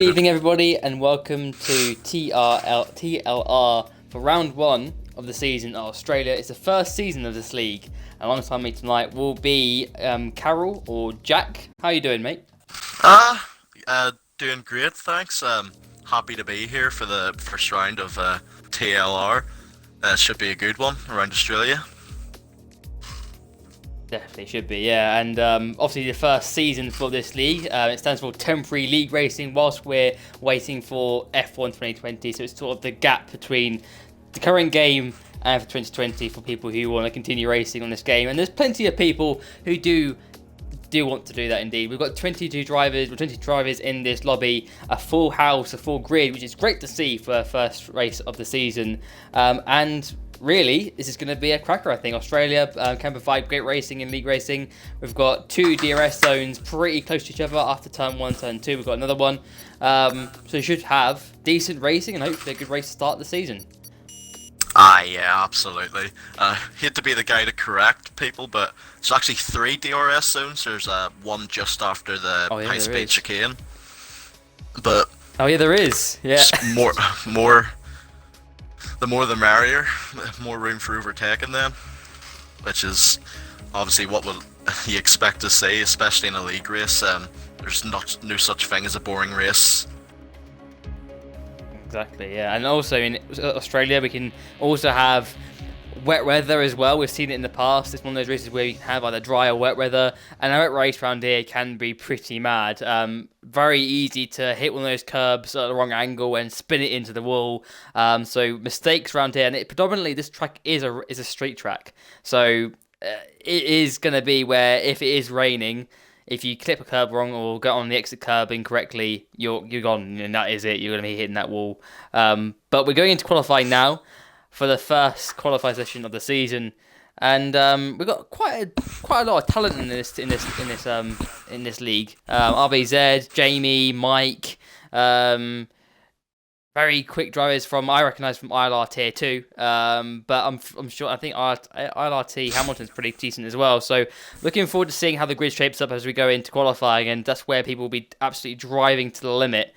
Good evening, everybody, and welcome to TLR for round one of the season at Australia. It's the first season of this league, and alongside me tonight will be Carol or Jack. How you doing, mate? Doing great, thanks. Happy to be here for the first round of TLR. Should be a good one around Australia. Definitely should be, yeah. And obviously the first season for this league. It stands for Temporary League Racing whilst we're waiting for F1 2020. So it's sort of the gap between the current game and for 2020 for people who want to continue racing on this game. And there's plenty of people who do want to do that indeed. We've got 20 drivers in this lobby, a full house, a full grid, which is great to see for our first race of the season. And really, this is going to be a cracker, I think. Australia can provide great racing in league racing. We've got two DRS zones pretty close to each other after turn 1, turn 2. We've got another one. So you should have decent racing and hopefully a good race to start the season. Yeah, absolutely. Hate to be the guy to correct people, but there's actually 3 DRS zones. There's one just after the high-speed chicane. But oh yeah, there is. Yeah. The more the merrier. More room for overtaking then, which is obviously what you expect to see, especially in a league race. There's no such thing as a boring race. Exactly, yeah. And also in Australia, we can also have wet weather as well. We've seen it in the past. It's one of those races where you can have either dry or wet weather. And our race around here can be pretty mad. Very easy to hit one of those curbs at the wrong angle and spin it into the wall. So mistakes around here. And predominantly, this track is a street track. So it is going to be where if it is raining, if you clip a curb wrong or get on the exit curb incorrectly, you're gone, and that is it. You're going to be hitting that wall. But we're going into qualifying now for the first qualifying session of the season, and we've got quite a lot of talent in this league. RBZ, Jamie, Mike. Very quick drivers I recognise from ILR Tier 2, but I'm sure, I think ILRT Hamilton's pretty decent as well, so looking forward to seeing how the grid shapes up as we go into qualifying, and that's where people will be absolutely driving to the limit.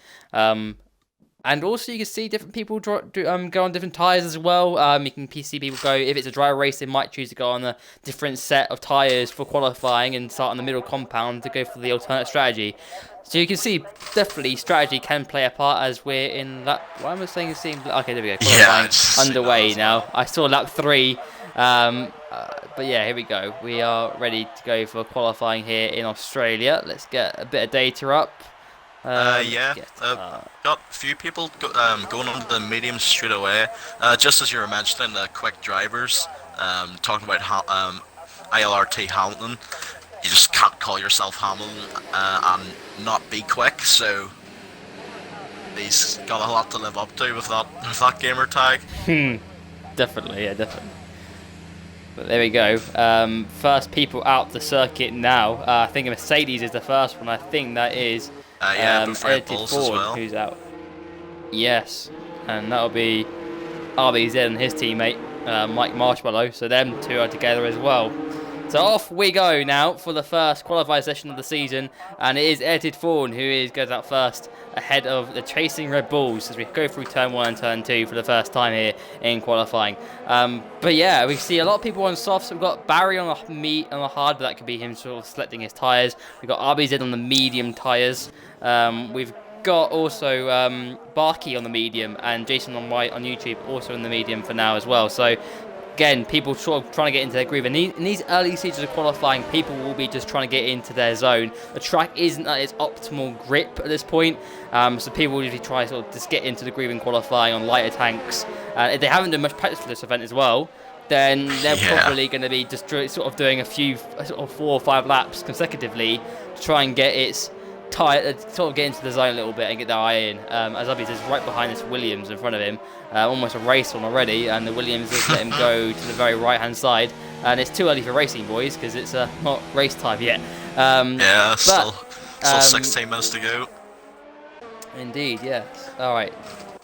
And also you can see different people go on different tyres as well. You can see people go, if it's a dry race, they might choose to go on a different set of tyres for qualifying and start on the middle compound to go for the alternate strategy. So you can see, definitely, strategy can play a part as we're in lap... Why am I saying it's okay, there we go. Qualifying underway now. I saw lap 3. But yeah, here we go. We are ready to go for qualifying here in Australia. Let's get a bit of data up. Got a few people going on to the medium straight away. Just as you were mentioning, the quick drivers, talking about ILRT Hamilton. You just can't call yourself Hamilton and not be quick, so he's got a lot to live up to with that gamer tag. Definitely, yeah, definitely. But there we go. First people out the circuit now. I think Mercedes is the first one. I think that is Edited Ford, well. Who's out. Yes, and that'll be RBZ and his teammate, Mike Marshmallow. So them two are together as well. So off we go now for the first qualifying session of the season, and it is Edited Ford who goes out first ahead of the Chasing Red Bulls as we go through turn 1 and turn 2 for the first time here in qualifying. But yeah, we see a lot of people on softs. We've got Barry on the hard, but that could be him sort of selecting his tyres. We've got RBZ on the medium tyres. We've got also Barkey on the medium, and Jason on White on YouTube also in the medium for now as well. So again, people sort of trying to get into their groove. And in these early stages of qualifying, people will be just trying to get into their zone. The track isn't at its optimal grip at this point, so people will usually try to sort of just get into the groove in qualifying on lighter tanks. If they haven't done much practice for this event as well, then they're probably going to be just sort of doing a few, sort of 4 or 5 laps consecutively to try and get its sort of get into the zone a little bit and get their eye in. As Ubbies is right behind this Williams in front of him, almost a race on already, and the Williams has let him go to the very right hand side, and it's too early for racing, boys, because it's not race time yet. Still 16 minutes to go. Indeed, yes. Alright,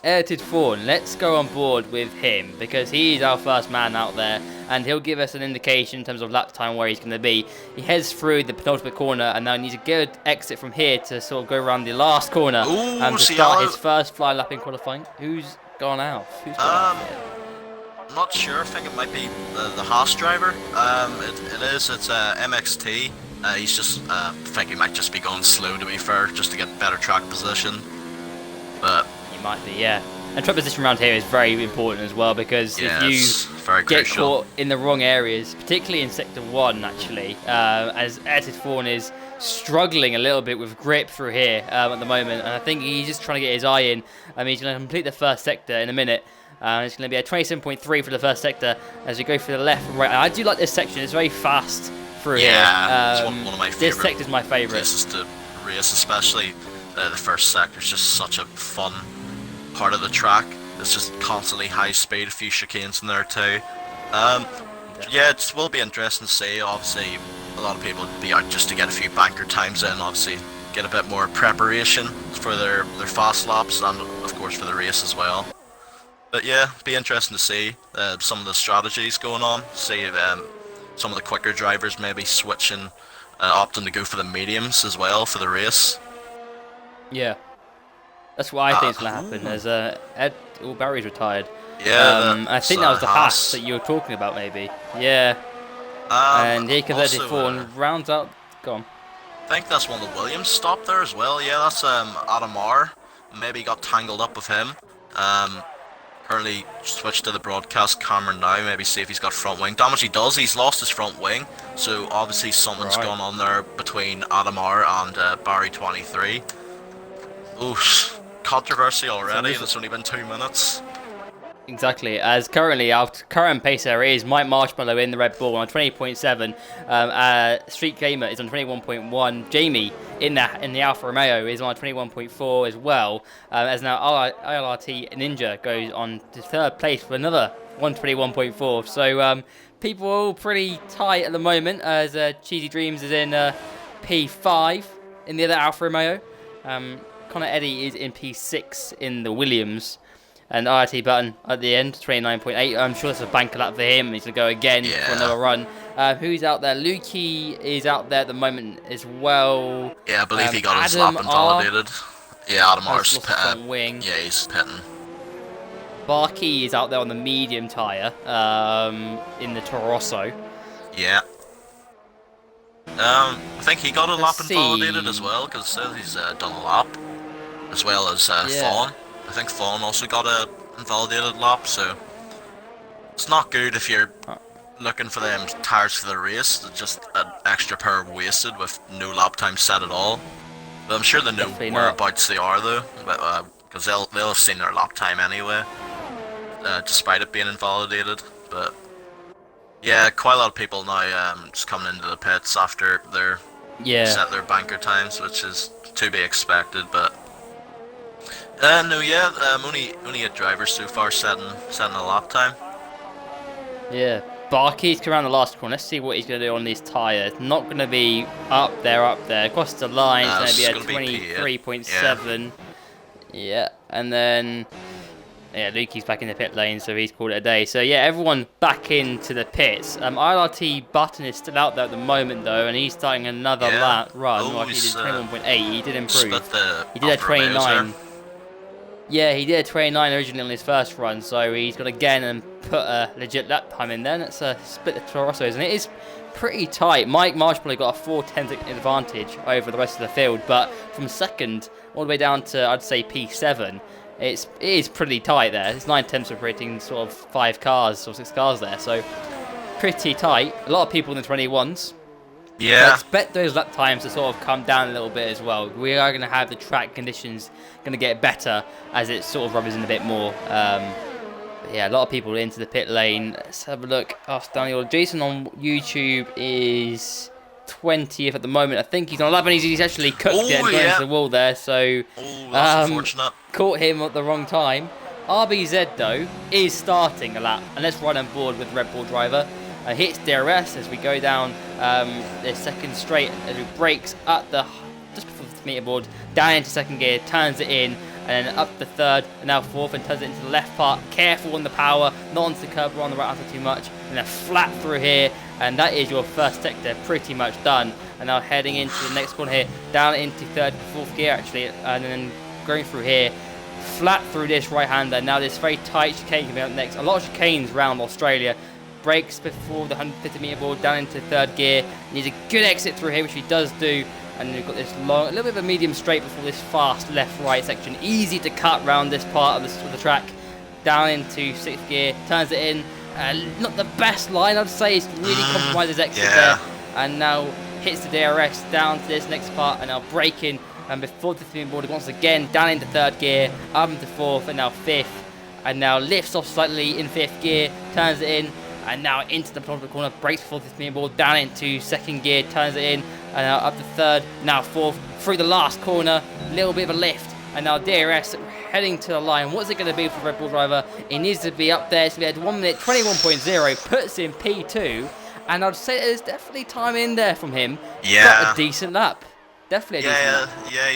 Edited Fawn, let's go on board with him because he's our first man out there and he'll give us an indication in terms of lap time where he's going to be. He heads through the penultimate corner and now needs a good exit from here to sort of go around the last corner Ooh, to start his first fly lap in qualifying. Who's gone out? Who's gone out? I'm not sure. I think it might be the Haas driver. It is. It's MXT. He's just. I think he might just be going slow, to be fair, just to get better track position. But he might be, yeah. And track position around here is very important as well because if you get caught in the wrong areas, particularly in Sector 1, actually, as Edited Fawn is struggling a little bit with grip through here at the moment, and I think he's just trying to get his eye in. He's going to complete the first sector in a minute. It's going to be a 27.3 for the first sector as we go through the left and right. And I do like this section. It's very fast through here. Yeah, it's one of my favourite. This sector's my favourite. This is the race, especially the first sector. It's just such a fun part of the track. It's just constantly high speed, a few chicanes in there too. Yeah, it will be interesting to see. Obviously, a lot of people would be out just to get a few banker times in. Obviously, get a bit more preparation for their fast laps and of course for the race as well. But yeah, be interesting to see some of the strategies going on. See if some of the quicker drivers maybe switching, opting to go for the mediums as well for the race. Yeah, that's what I think is going to happen. As Barry's retired. Yeah, I think that was the Haas that you were talking about, maybe. Yeah. And here comes Edited Fawn, rounds out. Go on. I think that's one of the Williams stopped there as well. Yeah, that's Adam R. Maybe got tangled up with him. Currently switched to the broadcast camera now, maybe see if he's got front wing damage. He does, he's lost his front wing, so obviously something's gone on there between Adam R and Barry 23. Oof, controversy already, and it's only been 2 minutes. Exactly, as currently our current pacer is Mike Marshmallow in the Red Bull on 20.7, Street Gamer is on 21.1, Jamie in the Alfa Romeo is on 21.4 as well, as now ILRT Ninja goes on to third place for another 121.4, so people are all pretty tight at the moment, as Cheesy Dreams is in P5 in the other Alfa Romeo, Connor Eddy is in P6 in the Williams. And RT Button at the end, 29.8. I'm sure that's a banker lap for him. He's going to go again for another run. Who's out there? Lukey is out there at the moment as well. Yeah, I believe he got his lap invalidated. Yeah, Adam R's wing. Yeah, he's pitting. Barkey is out there on the medium tyre in the Toro Rosso. Yeah. I think he got a lap invalidated as well, because he's done a lap. As well as Fawn. I think Fawn also got a invalidated lap, so it's not good if you're looking for them tyres for the race. It's just an extra pair wasted with no lap time set at all. But I'm sure they know whereabouts they are though, because they'll have seen their lap time anyway, despite it being invalidated. But yeah, quite a lot of people now just coming into the pits after they're set their banker times, which is to be expected. But only 8 drivers so far setting a lap time. Yeah, Barkey's come around the last corner. Let's see what he's going to do on these tyres. Not going to be up there. Across the line, it's going to be a 23.7. Yeah, and then Lukey's back in the pit lane, so he's called it a day. So yeah, everyone back into the pits. ILRT Button is still out there at the moment though, and he's starting another run. He did 21.8. He did improve. He did a 29. Yeah, he did a 29 originally on his first run, so he's got again and put a legit lap time in there. That's split the Toro Rossos, and it is pretty tight. Mike Marshmallow got a 4/10 advantage over the rest of the field, but from second all the way down to, I'd say, P7, it is pretty tight there. It's 9/10 separating sort of 5 cars or 6 cars there, so pretty tight. A lot of people in the 21s. Yeah. I expect those lap times to sort of come down a little bit as well. We are going to have the track conditions going to get better as it sort of rubs in a bit more. Yeah, a lot of people into the pit lane. Let's have a look. Daniel Jason on YouTube is 20th at the moment. I think he's on a lap and he's actually cooked it and gone into the wall there. So that's unfortunate. Caught him at the wrong time. RBZ though is starting a lap, and let's run on board with the Red Bull driver. Hits DRS as we go down the second straight as it brakes at the just before the meter board, down into second gear, turns it in, and then up the third, and now fourth, and turns it into the left part. Careful on the power, not onto the curb or on the right after too much, and then flat through here, and that is your first sector pretty much done. And now heading into the next corner here, down into third and fourth gear actually, and then going through here, flat through this right-hander. Now this very tight chicane coming up next. A lot of chicanes around Australia. Brakes before the 150 meter board, down into third gear. Needs a good exit through here, which he does do. And we've got this long, a little bit of a medium straight before this fast left-right section. Easy to cut round this part of the track. Down into sixth gear, turns it in. Not the best line, I'd say. It's really compromised his exit there. And now hits the DRS down to this next part, and now braking. And before the 15 board, once again down into third gear, up into fourth, and now fifth. And now lifts off slightly in fifth gear, turns it in. And now into the penultimate corner, brakes before the 15 board, down into second gear, turns it in, and now up the third, now fourth, through the last corner, little bit of a lift, and now DRS heading to the line. What's it going to be for the Red Bull driver? It needs to be up there, it's going to be at 1 minute 21.0, puts in P2, and I'd say there's definitely time in there from him. Yeah. Got a decent lap. Definitely a decent lap. Yeah,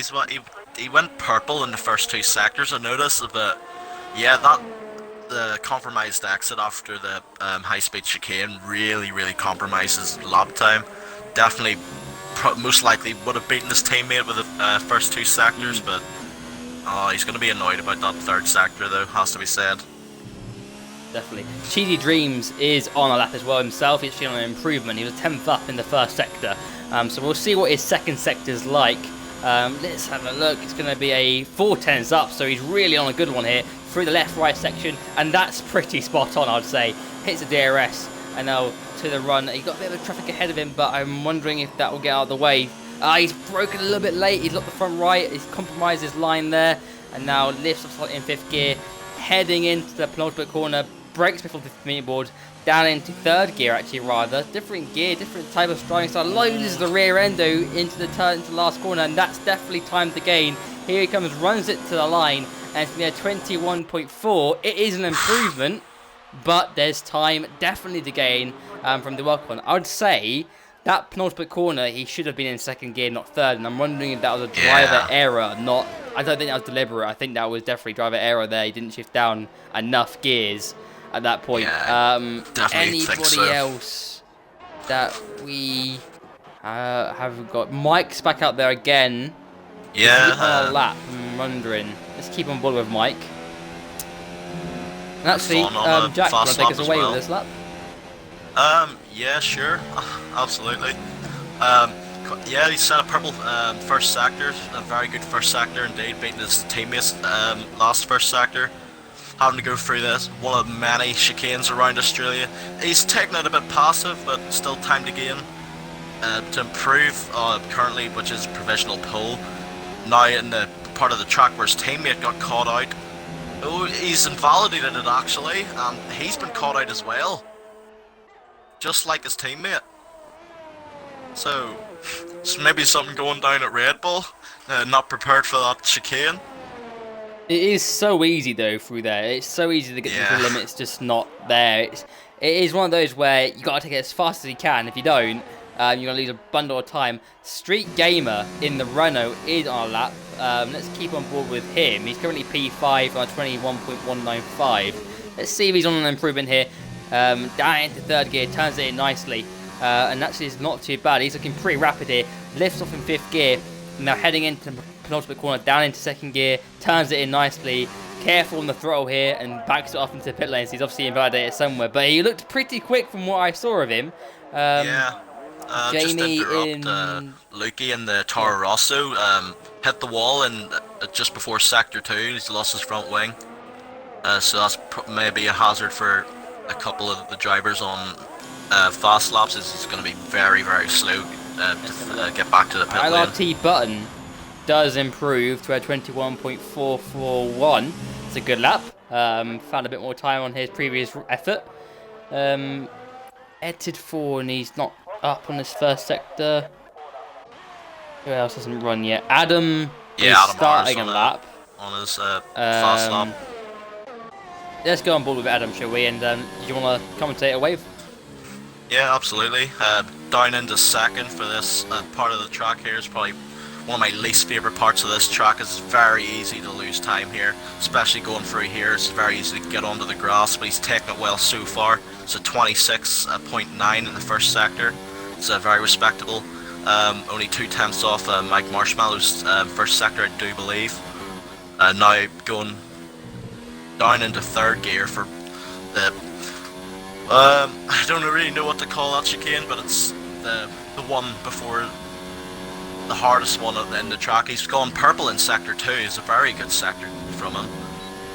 he went purple in the first 2 sectors, I noticed, but yeah, the compromised exit after the high-speed chicane really compromises lap time. Definitely, most likely would have beaten his teammate with the first 2 sectors, but he's going to be annoyed about that third sector though, has to be said. Definitely. Cheesy Dreams is on a lap as well himself. He's shown an improvement. He was 10th up in the first sector. So we'll see what his second sector's like. Let's have a look. It's going to be a 4/10s up, so he's really on a good one here. Through the left-right section, and that's pretty spot on, I'd say. Hits the DRS, and now to the run. He's got a bit of traffic ahead of him, but I'm wondering if that will get out of the way. He's broken a little bit late. He's locked the front right. He's compromised his line there, and now lifts off slightly in fifth gear, heading into the penultimate corner. Brakes before the 15 board, down into third gear actually rather. Different gear, different type of driving style. Loses the rear endo into the turn, into the last corner, and that's definitely time to gain. Here he comes, runs it to the line, and it's going to be a 21.4. It is an improvement, but there's time definitely to gain from the work on. I would say that penultimate corner, he should have been in second gear, not third, and I'm wondering if that was a driver error, not... I don't think that was deliberate. I think that was definitely driver error there. He didn't shift down enough gears at that point. Anybody else that we have got? Mike's back out there again. Yeah. Lap. I'm wondering. Let's keep on board with Mike. And actually, Jack, will take us away with this lap? Yeah, sure. Absolutely. Yeah, he set a purple first sector. A very good first sector indeed, beating his teammates last first sector. Having to go through this, one of many chicanes around Australia. He's taking it a bit passive, but still time to gain. To improve currently, which is provisional pole. Now in the part of the track where his teammate got caught out. Oh, he's invalidated it actually, and he's been caught out as well. Just like his teammate. So maybe something going down at Red Bull. Not prepared for that chicane. It is so easy though through there. It's so easy to get to the limits, just not there. It is one of those where you got to take it as fast as you can. If you don't, you're gonna lose a bundle of time. Street Gamer in the Renault is on a lap. Let's keep on board with him. He's currently P5 on 21.195. Let's see if he's on an improvement here. Down into third gear, turns it in nicely. And actually it's not too bad. He's looking pretty rapid here. Lifts off in fifth gear. Now heading into the penultimate corner, down into second gear, turns it in nicely. Careful on the throttle here and backs it off into the pit lane. So he's obviously invalidated somewhere, but he looked pretty quick from what I saw of him. Jamie just interrupt, Lukey in the Toro Rosso hit the wall and just before sector 2. He's lost his front wing. So that's maybe a hazard for a couple of the drivers on fast laps. It's going to be very slow to get back to the pit lane. LRT button does improve to a 21.441. It's a good lap. Found a bit more time on his previous effort. Edited 4 and he's not up on his first sector. Who else hasn't run yet? Adam is starting a lap. On his fast lap. Let's go on board with Adam, shall we? And do you want to commentate away? Yeah, absolutely. Down into second for this part of the track here is probably one of my least favorite parts of this track. Is it's very easy to lose time here, especially going through here. It's very easy to get onto the grass, but he's taken it well so far. It's a 26.9 in the first sector. It's very respectable. Only 2 tenths off Mike Marshmallow's first sector, I do believe. Now going down into third gear for the I don't really know what to call that chicane, but it's the one before the hardest one in the track. He's gone purple in sector 2. It's a very good sector from him.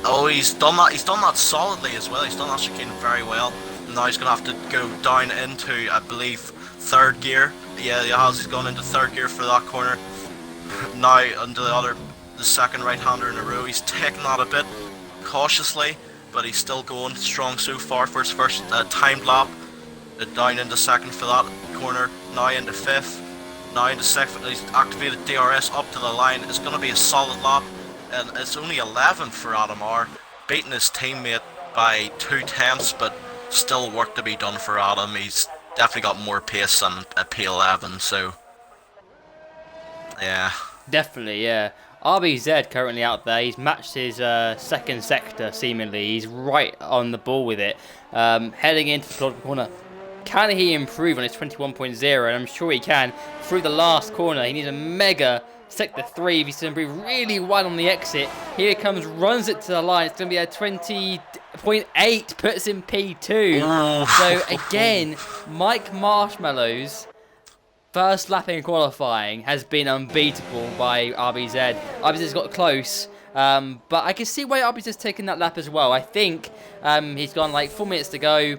Oh, he's done that solidly as well. He's done that chicane very well. Now he's gonna have to go down into, I believe, third gear. Yeah, he has. He's gone into third gear for that corner. Now under the second right-hander in a row. He's taken that a bit cautiously, but he's still going strong so far for his first timed lap. Down into second for that corner. Now into fifth. Now into sixth. He's activated DRS up to the line. It's going to be a solid lap, and it's only 11th for Adam R, beating his teammate by 2 tenths, but still work to be done for Adam. He's definitely got more pace than a P11, so yeah. Definitely, yeah. RBZ currently out there. He's matched his second sector, seemingly. He's right on the ball with it. Heading into the Claude corner. Can he improve on his 21.0? And I'm sure he can. Through the last corner, he needs a mega sector 3 if he's to improve really well on the exit. Here he comes, runs it to the line. It's going to be a 20.8, puts in P2. So again, Mike Marshmallow's first lap in qualifying has been unbeatable by RBZ. RBZ's got close, but I can see why RBZ's taken that lap as well. I think he's gone like 4 minutes to go.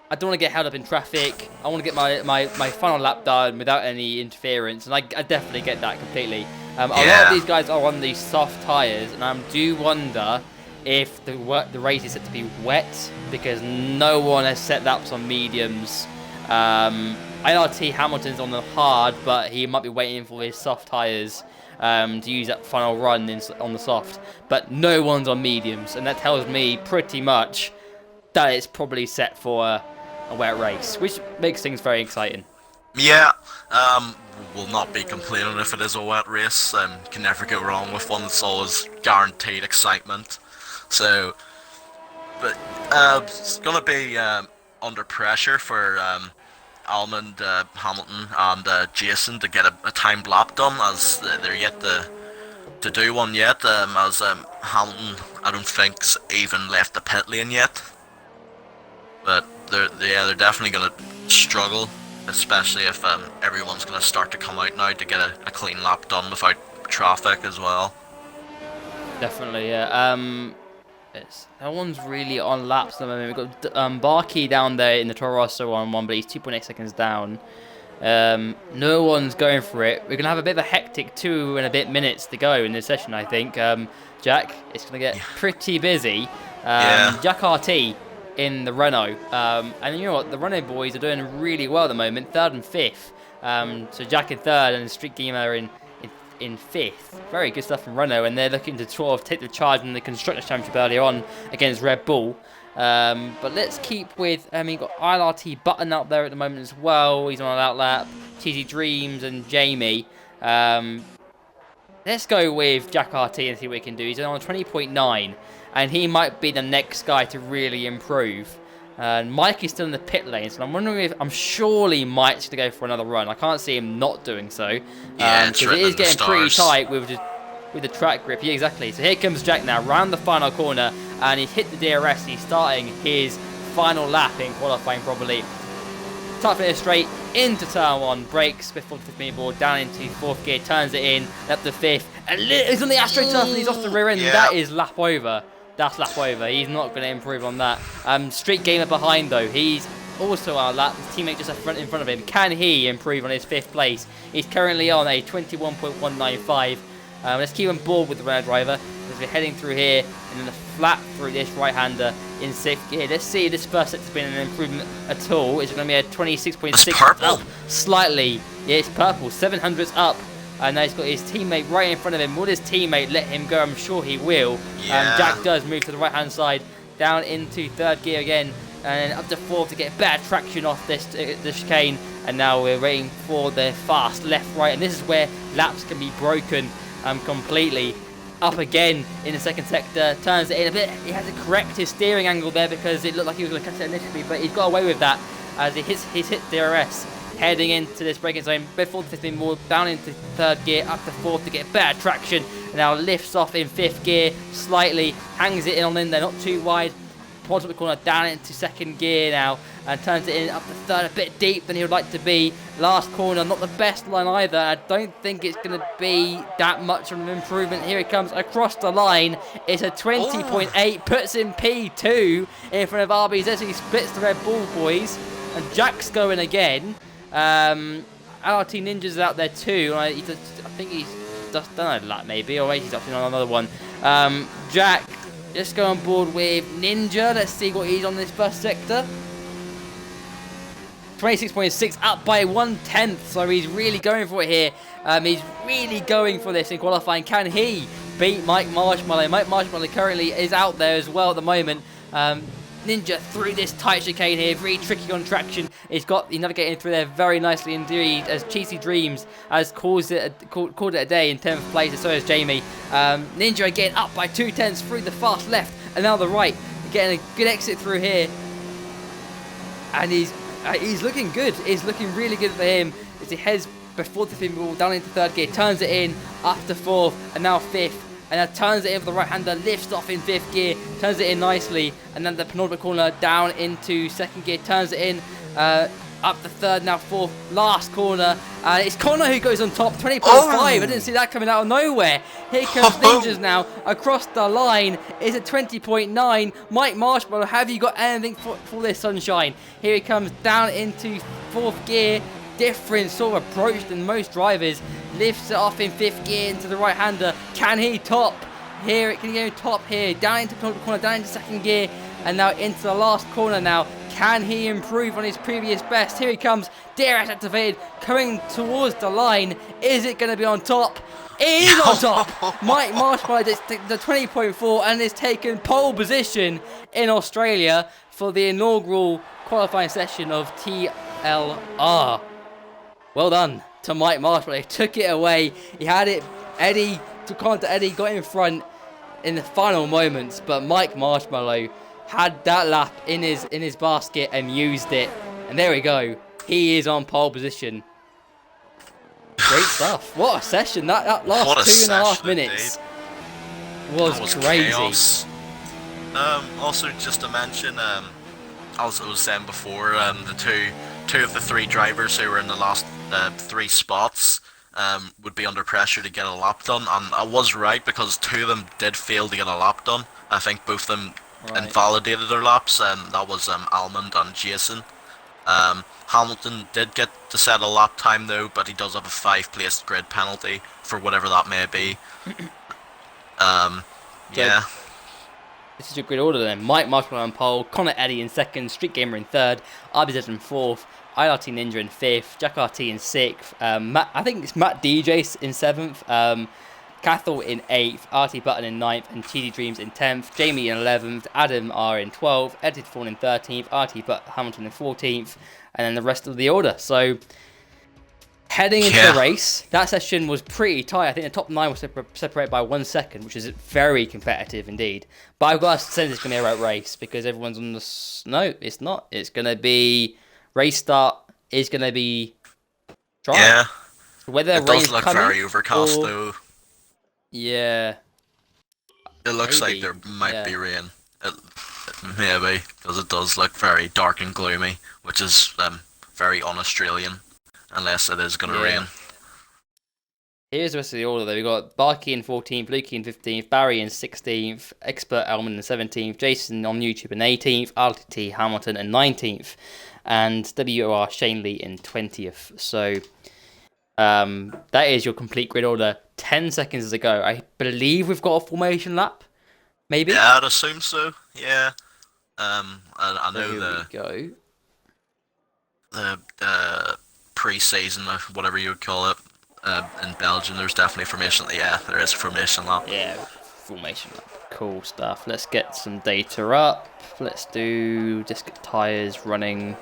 I don't want to get held up in traffic. I want to get my final lap done without any interference, and I definitely get that completely. A lot of these guys are on these soft tyres, and I do wonder if the race is set to be wet, because no one has set laps on mediums. IRT Hamilton's on the hard, but he might be waiting for his soft tyres to use that final run on the soft. But no one's on mediums, and that tells me pretty much that it's probably set for a wet race, which makes things very exciting. Yeah, will not be complaining if it is a wet race. Can never go wrong with one that's always guaranteed excitement. So, but it's gonna be under pressure for Almond, Hamilton, and Jason to get a timed lap done, as they're yet to do one yet. As Hamilton, I don't think's even left the pit lane yet. But they're definitely gonna struggle, especially if everyone's gonna start to come out now to get a clean lap done without traffic as well. Definitely, yeah. No one's really on laps at the moment. We've got Barkey down there in the Toro Rosso on one, but he's 2.8 seconds down. No one's going for it. We're going to have a bit of a hectic 2 and a bit minutes to go in this session, I think. Jack, it's going to get pretty busy. Jack RT in the Renault. And you know what? The Renault boys are doing really well at the moment, 3rd and 5th. So Jack in 3rd and Street Gamer in 5th. Very good stuff from Renault, and they're looking to sort of take the charge in the Constructors' Championship earlier on against Red Bull. But let's keep with, you've got ILRT Button out there at the moment as well. He's on an outlap. TZ Dreams and Jamie. Let's go with Jack RT and see what he can do. He's on 20.9, and he might be the next guy to really improve. Mike is still in the pit lane, so I'm wondering if surely Mike's going to go for another run. I can't see him not doing so. Because it is getting pretty tight with the track grip. Yeah, exactly. So here comes Jack now, round the final corner, and he's hit the DRS. He's starting his final lap in qualifying probably. Top it straight into turn 1, brakes before the 15-minute board, down into 4th gear, turns it in, up to 5th, and he's on the AstroTurf and he's off the rear end. Yeah. That is lap over. That's lap over. He's not going to improve on that. Street Gamer behind though. He's also on a lap. His teammate just in front of him. Can he improve on his 5th place? He's currently on a 21.195. Let's keep on board with the Renault driver as we're heading through here, and then the flat through this right-hander in 6th gear. Let's see if this first sector's been an improvement at all. It's going to be a 26.6 up slightly. Yeah, it's purple. 700s up. And now he's got his teammate right in front of him. Will his teammate let him go? I'm sure he will. Yeah. Jack does move to the right-hand side, down into 3rd gear again, and up to 4th to get better traction off this chicane. and now we're waiting for the fast left, right, and this is where laps can be broken completely. Up again in the second sector, turns it in a bit. He had to correct his steering angle there because it looked like he was going to cut it initially, but he's got away with that as he's hit DRS. Heading into this braking zone before the 15 more, down into third gear, up to fourth to get better traction, and now lifts off in fifth gear slightly, hangs it in on in there, not too wide. Pods up the corner, down into second gear now, and turns it in up to third, a bit deep than he would like to be. Last corner, not the best line either. I don't think it's going to be that much of an improvement. Here he comes across the line. It's a 20.8, puts in P2 in front of RBZ as he splits the Red Bull boys, and Jack's going again. LRT Ninja's out there too. I think he's just done a lap maybe, or maybe he's up on another one. Jack, just go on board with Ninja. Let's see what he's on this first sector. 26.6, up by 1/10, so he's really going for it here. He's really going for this in qualifying. Can he beat Mike Marshmallow? Mike Marshmallow currently is out there as well at the moment. Ninja through this tight chicane here, very tricky on traction. He's navigating through there very nicely indeed, as Cheesy Dreams has called it a day in 10th place, and so has Jamie. Ninja again up by 2/10 through the fast left, and now the right, getting a good exit through here. And he's looking good. It's looking really good for him as he heads before the pinball down into third gear, turns it in up to fourth, and now fifth. And now turns it in for the right-hander, lifts off in fifth gear, turns it in nicely, and then the penultimate corner down into second gear, turns it in up the third, now fourth, last corner. It's Connor who goes on top, 20.5. I didn't see that coming out of nowhere. Here comes Ninjas now across the line. It's a 20.9. Mike Marshmallow, have you got anything for this, sunshine? Here he comes down into fourth gear. Different sort of approach than most drivers. Lifts it off in fifth gear into the right hander. Can he top here? Can he go top here? Down into the corner, down into second gear, and now into the last corner now. Can he improve on his previous best? Here he comes, DRS activated, coming towards the line. Is it going to be on top? It is on top. Mike Marshmallow gets the 20.4 and is taken pole position in Australia for the inaugural qualifying session of TLR. Well done to Mike Marshmallow. He took it away. He had it. Eddie took on to Eddie, got in front in the final moments, but Mike Marshmallow had that lap in his basket and used it. And there we go. He is on pole position. Great stuff. What a session. That last 2.5 minutes was crazy. Chaos. Also, just to mention, as I was saying before, the two of the three drivers who were in the last three spots would be under pressure to get a lap done, and I was right because two of them did fail to get a lap done. I think both of them invalidated their laps, and that was Almond and Jason. Hamilton did get to set a lap time though, but he does have a 5-place grid penalty for whatever that may be. Yeah. This is your grid order then. Mike Marshmallow on pole, Connor Eddie in second, Street Gamer in third, RBZ in fourth, IRT Ninja in fifth, Jack RT in sixth, I think it's Matt DJ in seventh, Cathal in eighth, RT Button in ninth, and Cheesy Dreams in 10th, Jamie in 11th, Adam R in 12th, Edited Fawn in 13th, RT Hamilton in 14th, and then the rest of the order. So heading into the race, that session was pretty tight. I think the top 9 was separated by 1 second, which is very competitive indeed. But I've got to say it's going to be a race because everyone's on the... No, it's not. It's going to be... Race start is going to be dry. Yeah. Whether it does look very overcast though. Yeah. It looks like there might be rain. Maybe, because it does look very dark and gloomy, which is very un-Australian, unless it is going to rain. Here's the rest of the order though. We've got Barkey in 14th, Lukey in 15th, Barry in 16th, Expert Elman in 17th, Jason on YouTube in 18th, RTT Hamilton in 19th, and WR Shane Lee in 20th. So that is your complete grid order. 10 seconds to go. I believe we've got a formation lap. Maybe? Yeah, I'd assume so. Yeah. I know the pre-season or whatever you would call it in Belgium. There's definitely formation. Yeah, there is a formation lap. Yeah, formation lap. Cool stuff. Let's get some data up. Let's do just get tires running.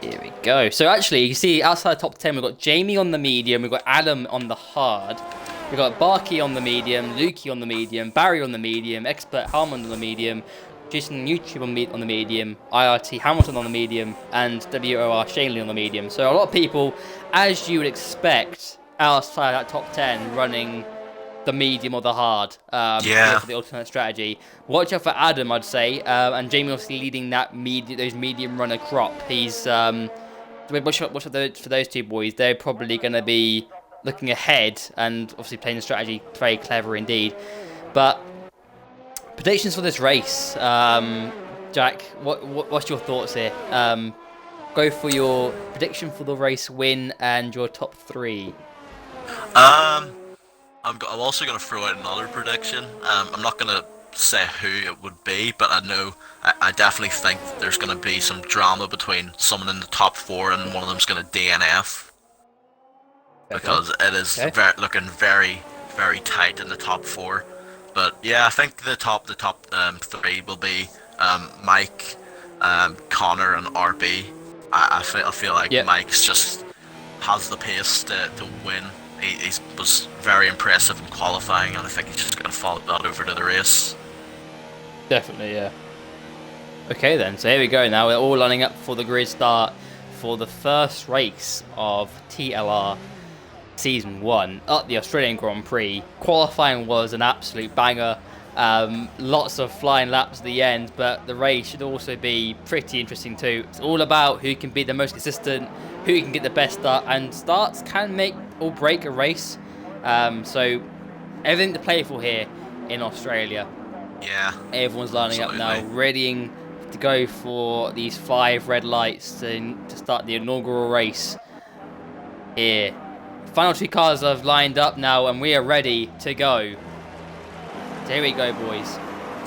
Here we go. So actually, you see outside the top 10, we've got Jamie on the medium, we've got Adam on the hard, we've got Barkey on the medium, Lukey on the medium, Barry on the medium, Expert Harmon on the medium, Jason YouTube on the medium, IRT Hamilton on the medium, and WOR Shanley on the medium. So a lot of people, as you would expect, outside that top 10 running the medium or the hard for the alternate strategy. Watch out for Adam, I'd say, and Jamie obviously leading that those medium runner crop. He's watch out for those two boys. They're probably going to be looking ahead and obviously playing the strategy very clever indeed. But predictions for this race, Jack. What's your thoughts here? Go for your prediction for the race win and your top 3. I'm also going to throw out another prediction. I'm not going to say who it would be, but I definitely think there's going to be some drama between someone in the top 4 and one of them's going to DNF. Because it is looking very, very tight in the top 4. But yeah, I think the top 3 will be Mike, Connor, and RB. I feel like Mike's just has the pace to win. He was very impressive in qualifying, and I think he's just going to follow that over to the race. Definitely, yeah. Okay then, so here we go now. We're all lining up for the grid start for the first race of TLR Season 1 at the Australian Grand Prix. Qualifying was an absolute banger. Lots of flying laps at the end, but the race should also be pretty interesting too. It's all about who can be the most consistent, who can get the best start, and starts can make or break a race. So everything to play for here in Australia. Yeah. Everyone's lining up now, readying to go for these 5 red lights to start the inaugural race here. Final 2 cars have lined up now, and we are ready to go. So here we go, boys.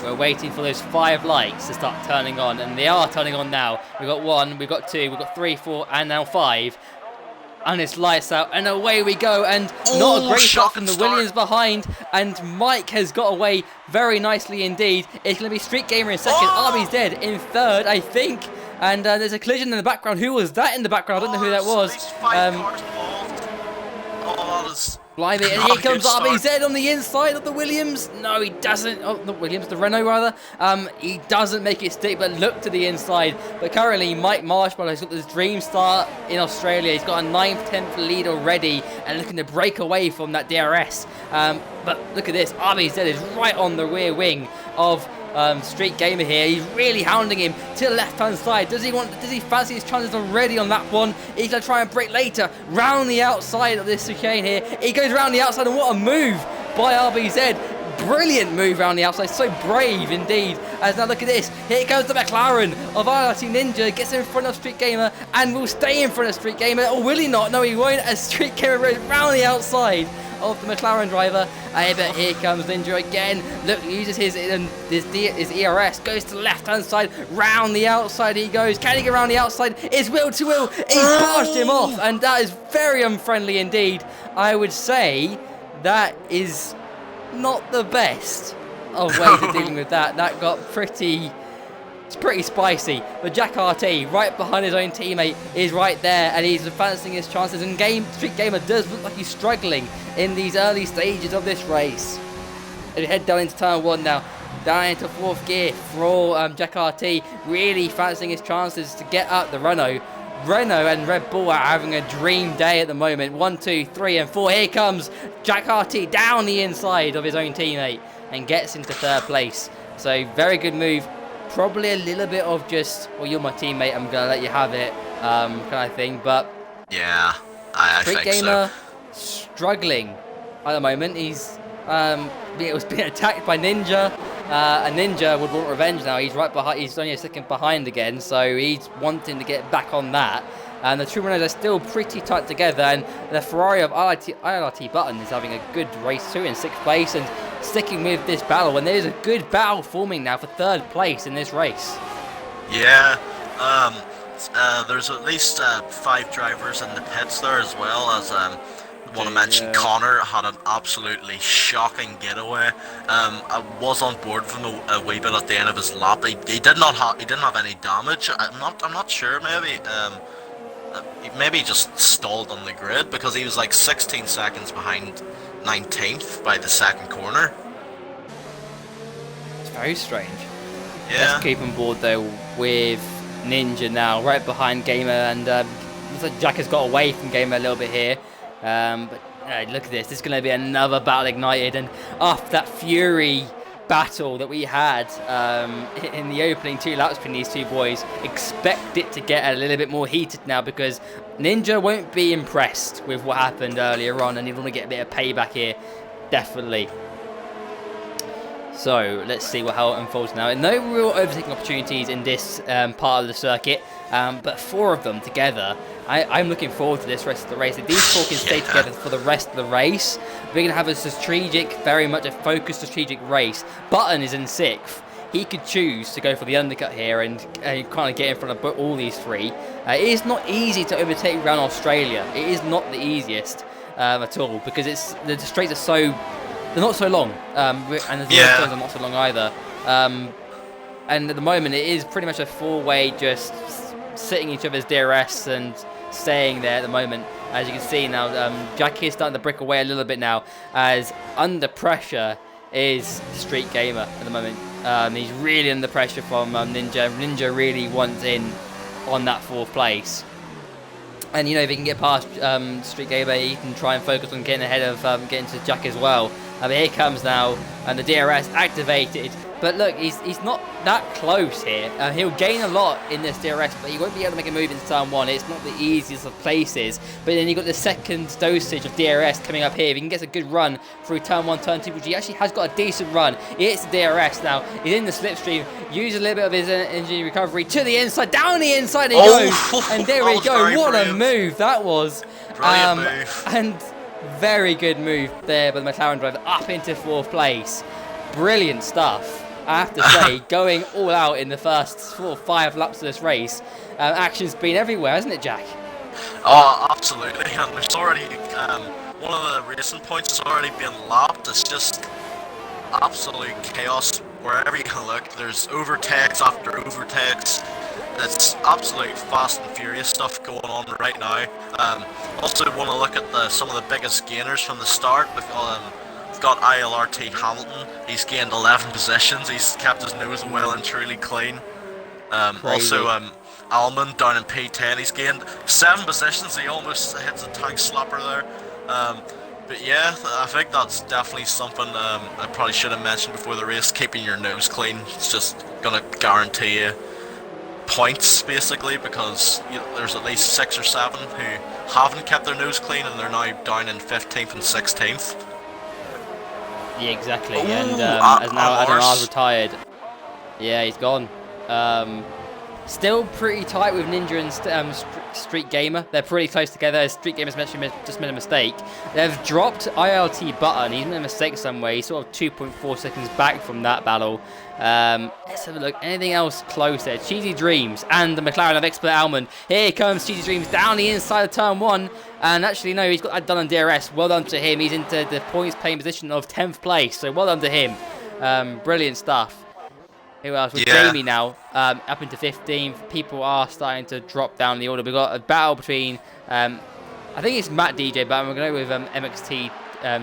We're waiting for those 5 lights to start turning on, and they are turning on now. We've got 1, we've got 2, we've got 3, 4, and now 5. And it's lights out, and away we go, and not a great shot from the Williams behind, and Mike has got away very nicely indeed. It's going to be Street Gamer in second, RB's dead in third, I think, and there's a collision in the background. Who was that in the background? I don't know who that was. Blimey, and here comes RBZ on the inside of the Williams. No, he doesn't. Oh, not Williams, the Renault rather. He doesn't make it stick, but look to the inside. But currently, Mike Marshmallow has got this dream start in Australia. He's got a 9th, 10th lead already and looking to break away from that DRS. But look at this. RBZ is right on the rear wing of Street Gamer here. He's really hounding him to the left-hand side. Does he fancy his chances already on that one? He's going to try and break later. Round the outside of this chicane here. He goes round the outside, and what a move by RBZ. Brilliant move around the outside. So brave indeed. As now look at this. Here comes the McLaren of IRT Ninja. Gets in front of Street Gamer and will stay in front of Street Gamer. Or will he not? No, he won't. As Street Gamer goes round the outside of the McLaren driver. But here comes Ninja again. Look, uses his ERS, goes to the left-hand side, round the outside he goes. Can he get around the outside? It's wheel to wheel. He's barged him off, and that is very unfriendly indeed. I would say that is not the best of ways of dealing with that. That got it's pretty spicy. But Jack RT, right behind his own teammate, is right there, and he's advancing his chances. And Street Gamer does look like he's struggling in these early stages of this race. And we head down into turn 1 now, down into 4th gear for Jack RT, really fancying his chances to get up the Renault. Renault and Red Bull are having a dream day at the moment. 1, 2, 3, and 4. Here comes Jack RT down the inside of his own teammate and gets into 3rd place. So very good move. Probably a little bit of just, well, you're my teammate, I'm gonna let you have it, kind of thing. But yeah, I think Street Gamer struggling at the moment. He's being attacked by Ninja. And Ninja would want revenge now. He's right behind. He's only a second behind again, so he's wanting to get back on that. And the two Renaults are still pretty tight together. And the Ferrari of IRT Button is having a good race too, in 6th place and sticking with this battle. And there's a good battle forming now for 3rd place in this race. Yeah. There's at least 5 drivers in the pits there, as well as want to mention Connor had an absolutely shocking getaway. I was on board from a wee bit at the end of his lap. He didn't have any damage. I'm not sure. Maybe maybe just stalled on the grid because he was like 16 seconds behind 19th by the second corner. It's very strange. Yeah. Let's keep on board though with Ninja now, right behind Gamer, and looks like Jack has got away from Gamer a little bit here. But look at this. This is going to be another battle ignited, and after that Fury battle that we had in the opening 2 laps between these two boys, expect it to get a little bit more heated now, because Ninja won't be impressed with what happened earlier on, and he'll want to get a bit of payback here, definitely. So let's see how it unfolds now. No real overtaking opportunities in this part of the circuit, but 4 of them together. I'm looking forward to this rest of the race. If these 4 can stay together for the rest of the race, we're going to have a strategic, very much a focused strategic race. Button is in 6th. He could choose to go for the undercut here and kind of get in front of all these 3. It is not easy to overtake around Australia. It is not the easiest at all, because the straights are so... They're not so long, and the turns are not so long either. And at the moment, it is pretty much a 4-way, just sitting each other's DRS and staying there at the moment. As you can see now, Jack is starting to break away a little bit now, as under pressure is Street Gamer at the moment. He's really under pressure from Ninja. Ninja really wants in on that 4th place. And you know, if he can get past Street Gamer, he can try and focus on getting ahead of getting to Jack as well. But here comes now, and the DRS activated. But look, he's not that close here. He'll gain a lot in this DRS, but he won't be able to make a move into turn 1. It's not the easiest of places. But then you've got the second dosage of DRS coming up here. If he can get a good run through turn 1, turn 2, which he actually has got a decent run. He hits the DRS now. He's in the slipstream. Uses a little bit of his energy recovery to the inside. Down the inside he goes. And there we go. What a move that was. Brilliant move. And very good move there by the McLaren driver up into 4th place. Brilliant stuff. I have to say, going all out in the first 4 or 5 laps of this race, action's been everywhere, hasn't it, Jack? Oh, absolutely. And there's already one of the racing points has already been lapped. It's just absolute chaos wherever you look. There's overtakes after overtakes. It's absolute fast and furious stuff going on right now. Also want to look at some of the biggest gainers from the start. We've got ILRT Hamilton. He's gained 11 positions. He's kept his nose well and truly clean. Also, Alman down in P10. He's gained 7 positions. He almost hits a tank slapper there. But yeah, I think that's definitely something I probably should have mentioned before the race. Keeping your nose clean. It's just gonna guarantee you points, basically, because there's at least 6 or 7 who haven't kept their nose clean, and they're now down in 15th and 16th. Yeah, exactly. Ooh, and as now Adam R's retired. Yeah, he's gone. Still pretty tight with Ninja and Street Gamer. They're pretty close together. Street Gamer's just made a mistake. They've dropped ILT Button. He's made a mistake somewhere. He's sort of 2.4 seconds back from that battle. Let's have a look. Anything else close there? Cheesy Dreams and the McLaren of Expert Almond. Here comes Cheesy Dreams down the inside of turn 1. And actually, no, he's got that done on DRS. Well done to him. He's into the points paying position of 10th place. So well done to him. Brilliant stuff. Who else? With Jamie now up into 15th. People are starting to drop down the order. We've got a battle between, I think it's Matt DJ, but I'm going to go with MXT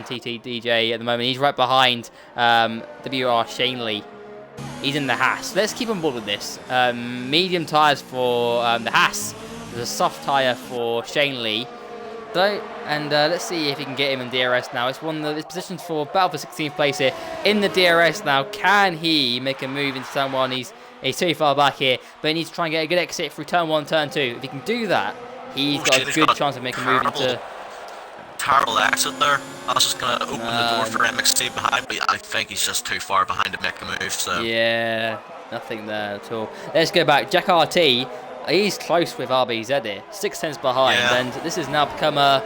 TT DJ at the moment. He's right behind WR Shanley. He's in the Haas. Let's keep on board with this. Medium tyres for the Haas. There's a soft tyre for Shanley. And let's see if he can get him in DRS now. It's one of his positions for battle for 16th place here in the DRS now. Can he make a move into turn 1? He's too far back here, but he needs to try and get a good exit through turn 1, turn 2. If he can do that, he's got a good chance of making a move into... Terrible exit there. I was just going to open the door for MXT behind, but I think he's just too far behind to make a move. So yeah, nothing there at all. Let's go back. Jack RT. He's close with RBZ here, 6 tenths behind, and this has now become a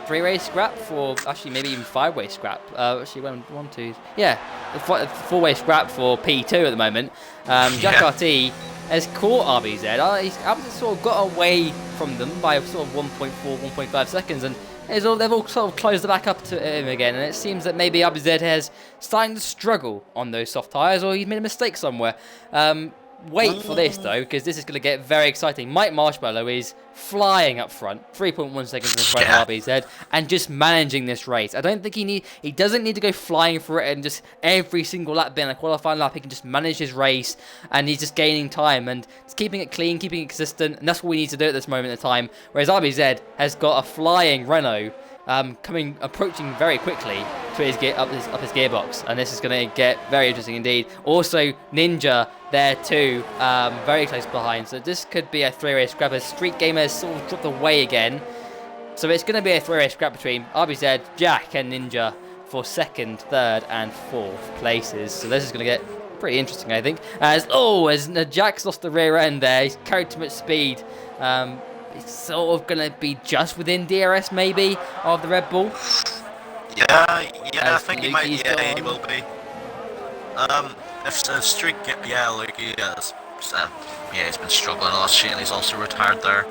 3-way scrap for, actually maybe even 5-way scrap. Actually, 1, 2, yeah, a 4-way scrap for P2 at the moment. Jack RT has caught RBZ. He's sort of got away from them by sort of 1.4, 1.5 seconds, and they've all sort of closed it back up to him again. And it seems that maybe RBZ has starting to struggle on those soft tyres, or he's made a mistake somewhere. wait for this though, because this is going to get very exciting. Mike Marshmallow is flying up front, 3.1 seconds in front of RBZ, and just managing this race. I don't think he doesn't need to go flying for it and just every single lap being a qualifying lap. He can just manage his race, and he's just gaining time and just keeping it clean, keeping it consistent, and that's what we need to do at this moment in time. Whereas RBZ has got a flying Renault approaching very quickly to his up his gearbox, and this is going to get very interesting indeed. Also, Ninja there too, very close behind, so this could be a three-way scrap as Street Gamers sort of dropped away again. So it's going to be a three-way scrap between RBZ, Jack, and Ninja for second, third, and fourth places. So this is going to get pretty interesting, I think. As Jack's lost the rear end there, he's carried too much speed. It's sort of going to be just within DRS maybe of the Red Bull. Yeah, I think he might. Yeah, he will be. If the streak, Lukey has. He's been struggling a lot. Shane, he's also retired there.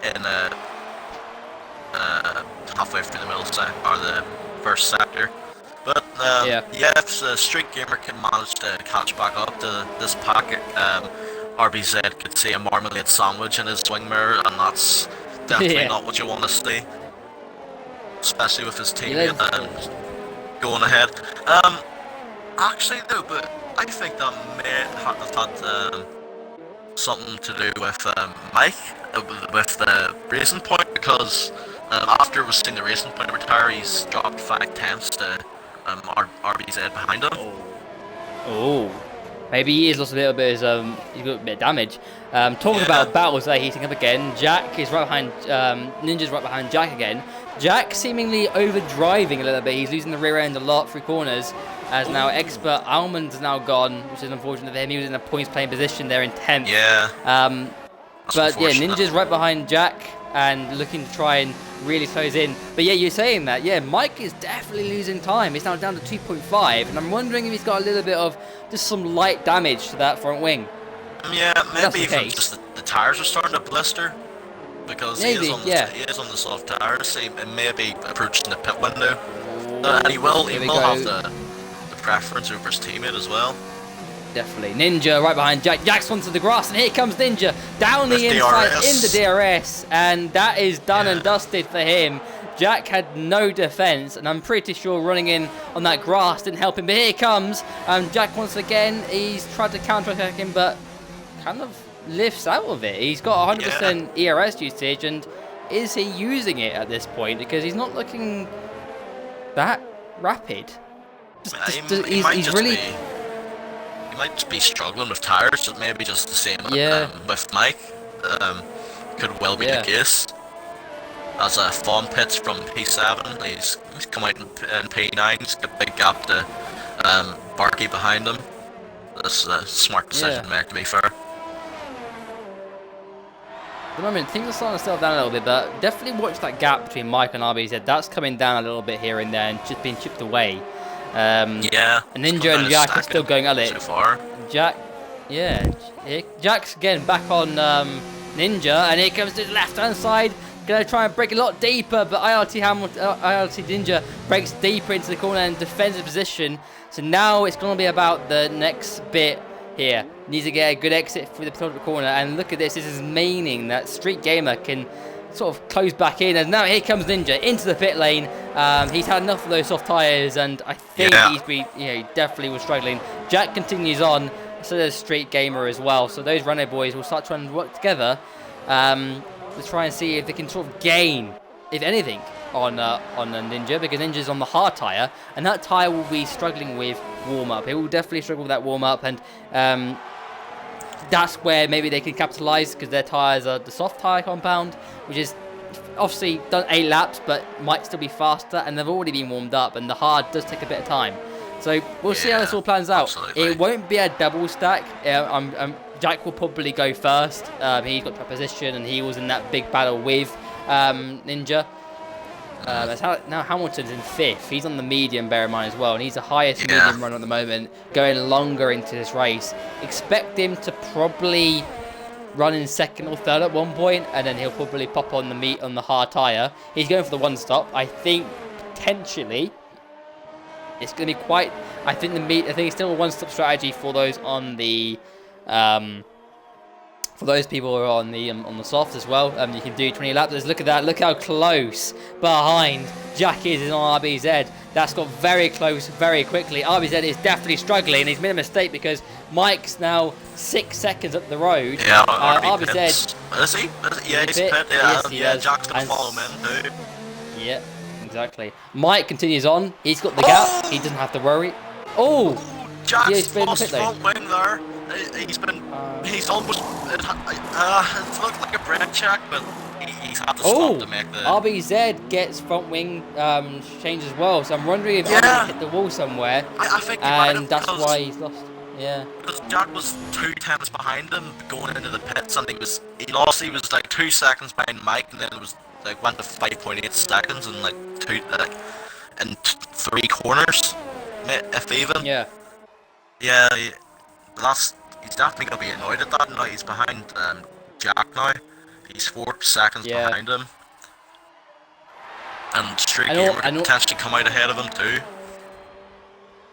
In halfway through the middle or the first sector. But if the Street Gamer can manage to catch back up to this packet, RBZ could see a marmalade sandwich in his wing mirror, and that's definitely not what you want to see. Especially with his teammate going ahead. Actually, no, but I think that may have had something to do with Mike, with the Racing Point, because after we've seen the Racing Point retire, he's dropped 5/10 to RBZ behind him. Oh. Maybe he has lost a little bit he's got a bit of damage. Talking about battles there, heating up again. Jack is right behind, Ninja's right behind Jack again. Jack seemingly overdriving a little bit. He's losing the rear end a lot through corners. As now Expert Almond's now gone, which is unfortunate for him. He was in a points playing position there in 10th. But Ninja's right behind Jack and looking to try and really close in. But yeah, you're saying that. Yeah, Mike is definitely losing time. He's now down to 2.5, and I'm wondering if he's got a little bit of just some light damage to that front wing. Yeah, maybe even just the tires are starting to blister. Because he is on the soft tires. He may be approaching the pit window. And he will have the preference over his teammate as well. Definitely. Ninja right behind Jack. Jack's onto the grass, and here comes Ninja down the inside in the DRS, and that is done and dusted for him. Jack had no defense, and I'm pretty sure running in on that grass didn't help him. But here he comes, Jack once again. He's tried to counter-attack him, but kind of lifts out of it. He's got 100% ERS usage, and is he using it at this point? Because he's not looking that rapid. He might just be struggling with tires, so maybe just the same with Mike. Could well be the case. As Fawn pits from P7, he's come out in P9, he's got a big gap to Barkey behind him. That's a smart decision to make, to be fair. At the moment, things are starting to settle down a little bit, but definitely watch that gap between Mike and RBZ. That's coming down a little bit here and there and just being chipped away. And Ninja and Jack are still going at it. So far. Jack's again back on Ninja, and here comes to the left-hand side. Gonna try and break a lot deeper, but IRT Ninja breaks deeper into the corner and defends the position. So now it's gonna be about the next bit here. Needs to get a good exit through the top corner, and look at this. This is meaning that Street Gamer can sort of close back in, and now here comes Ninja into the pit lane. He's had enough of those soft tyres, and I think he definitely was struggling. Jack continues on, so does Street Gamer as well. So those Renault boys will start trying to work together to try and see if they can sort of gain, if anything, on a Ninja, because Ninja's on the hard tyre, and that tyre will be struggling with warm-up. It will definitely struggle with that warm-up, and that's where maybe they can capitalise, because their tyres are the soft tyre compound, which is obviously done 8 laps, but might still be faster, and they've already been warmed up, and the hard does take a bit of time. So we'll see how this all plans out. Absolutely. It won't be a double stack. Jack will probably go first. He's got position, and he was in that big battle with Ninja. Now Hamilton's in 5th. He's on the medium, bear in mind as well, and he's the highest medium runner at the moment, going longer into this race. Expect him to probably run in 2nd or 3rd at one point, and then he'll probably pop on the hard tyre. He's going for the 1 stop. I think potentially it's going to be quite I think I think it's still a one-stop strategy for those on the for those people who are on the soft as well. You can do 20 laps. Look at that. Look how close behind Jack is on RBZ. That's got very close very quickly. RBZ is definitely struggling. He's made a mistake because Mike's now 6 seconds up the road. Yeah, RBZ. Is he? Yeah, he's pit. Yeah, Jack's gonna follow him in too. Yeah, exactly. Mike continues on. He's got the gap. He doesn't have to worry. Oh! Jack's lost front wing there. He's almost. It looked like a brake check, but he's had to stop to make the. RBZ gets front wing change as well, so I'm wondering if RBZ hit the wall somewhere. I think and that's why he's lost. Yeah. Because Jack was 2 tenths behind him going into the pits, and he was like 2 seconds behind Mike, and then it was like went to 5.8 seconds and like in 3 corners, if even. Yeah. Yeah. He's definitely gonna be annoyed at that. Now he's behind Jack now. He's 4 seconds behind him, and Street Gamer could potentially come out ahead of him too.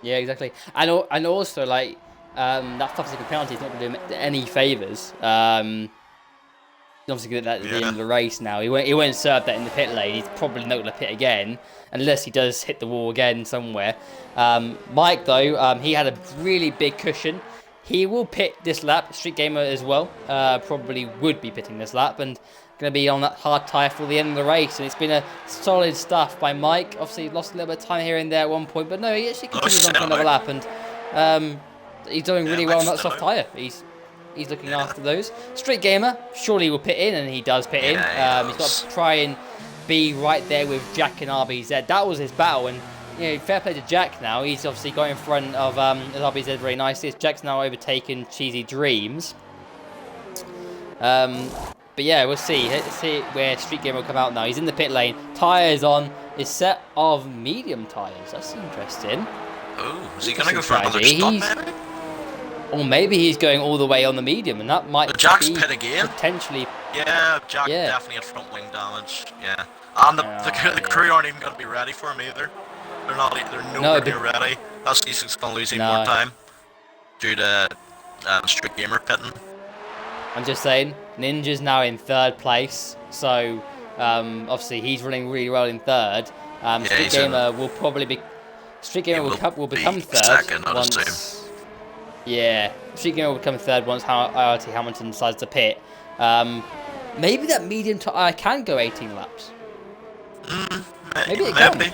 Yeah, exactly. And also like that toxic penalty is not going to do him any favours. Obviously good at the end of the race now. He won't serve that in the pit lane. He's probably not going to pit again unless he does hit the wall again somewhere. Mike though, he had a really big cushion. He will pit this lap. Street Gamer as well probably would be pitting this lap and going to be on that hard tyre for the end of the race. And it's been a solid stuff by Mike. Obviously lost a little bit of time here and there at one point, but no, he actually continues on for another lap and he's doing really well on that soft tyre. He's looking after those. Street Gamer surely will pit in, and he does pit in. He's got to try and be right there with Jack and RBZ. That was his battle, and fair play to Jack now. He's obviously got in front of RBZ very nicely. Jack's now overtaken Cheesy Dreams. But yeah, we'll see. Let's see where Street Gamer will come out now. He's in the pit lane. Tyres on his set of medium tyres. That's interesting. Oh, is he going to go for another stop, maybe? Or maybe he's going all the way on the medium, and that might Jack's pit again. Potentially. Yeah, Jack definitely had front wing damage. Yeah, and the crew aren't even going to be ready for him either. They're not. They're nowhere near ready. That's he's going to lose even more time due to Street Gamer pitting. I'm just saying, Ninja's now in 3rd place, so obviously he's running really well in 3rd. Street Gamer will probably be. Street Gamer will become 3rd once. Yeah, Street Gamer will become 3rd once IRT Hamilton decides to pit. Maybe that medium tyre can go 18 laps. Maybe it can.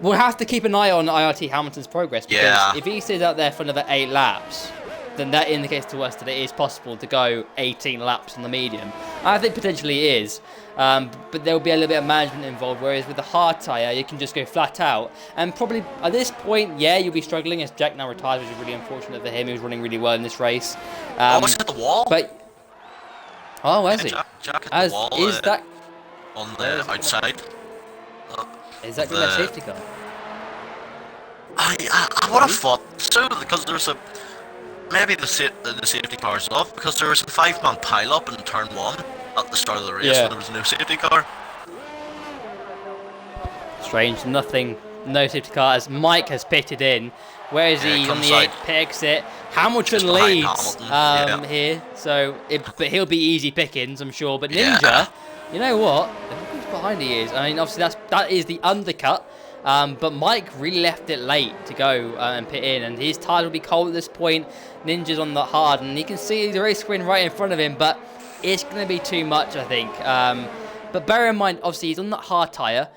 We'll have to keep an eye on IRT Hamilton's progress, because if he stays out there for another 8 laps, then that indicates to us that it is possible to go 18 laps on the medium. I think potentially it is, but there will be a little bit of management involved, whereas with the hard tyre, you can just go flat out. And probably at this point, you'll be struggling, as Jack now retires, which is really unfortunate for him. He was running really well in this race. He's at the wall? Where's he? Jack at the wall, is that on the outside. Is that going to be a safety car? I would have thought so, because there's maybe the safety car's off, because there was a 5-man pile-up in turn 1 at the start of the race when there was no safety car. Strange, no safety car as Mike has pitted in. Where is he? On the 8 pit exit. Hamilton leads here, but he'll be easy pickings, I'm sure. But Ninja, you know what? Look who's behind he is. I mean, obviously that is the undercut. But Mike really left it late to go and pit in, and his tyres will be cold at this point. Ninja's on the hard, and you can see the race screen right in front of him, but it's going to be too much, I think. But bear in mind, obviously, he's on that hard tyre.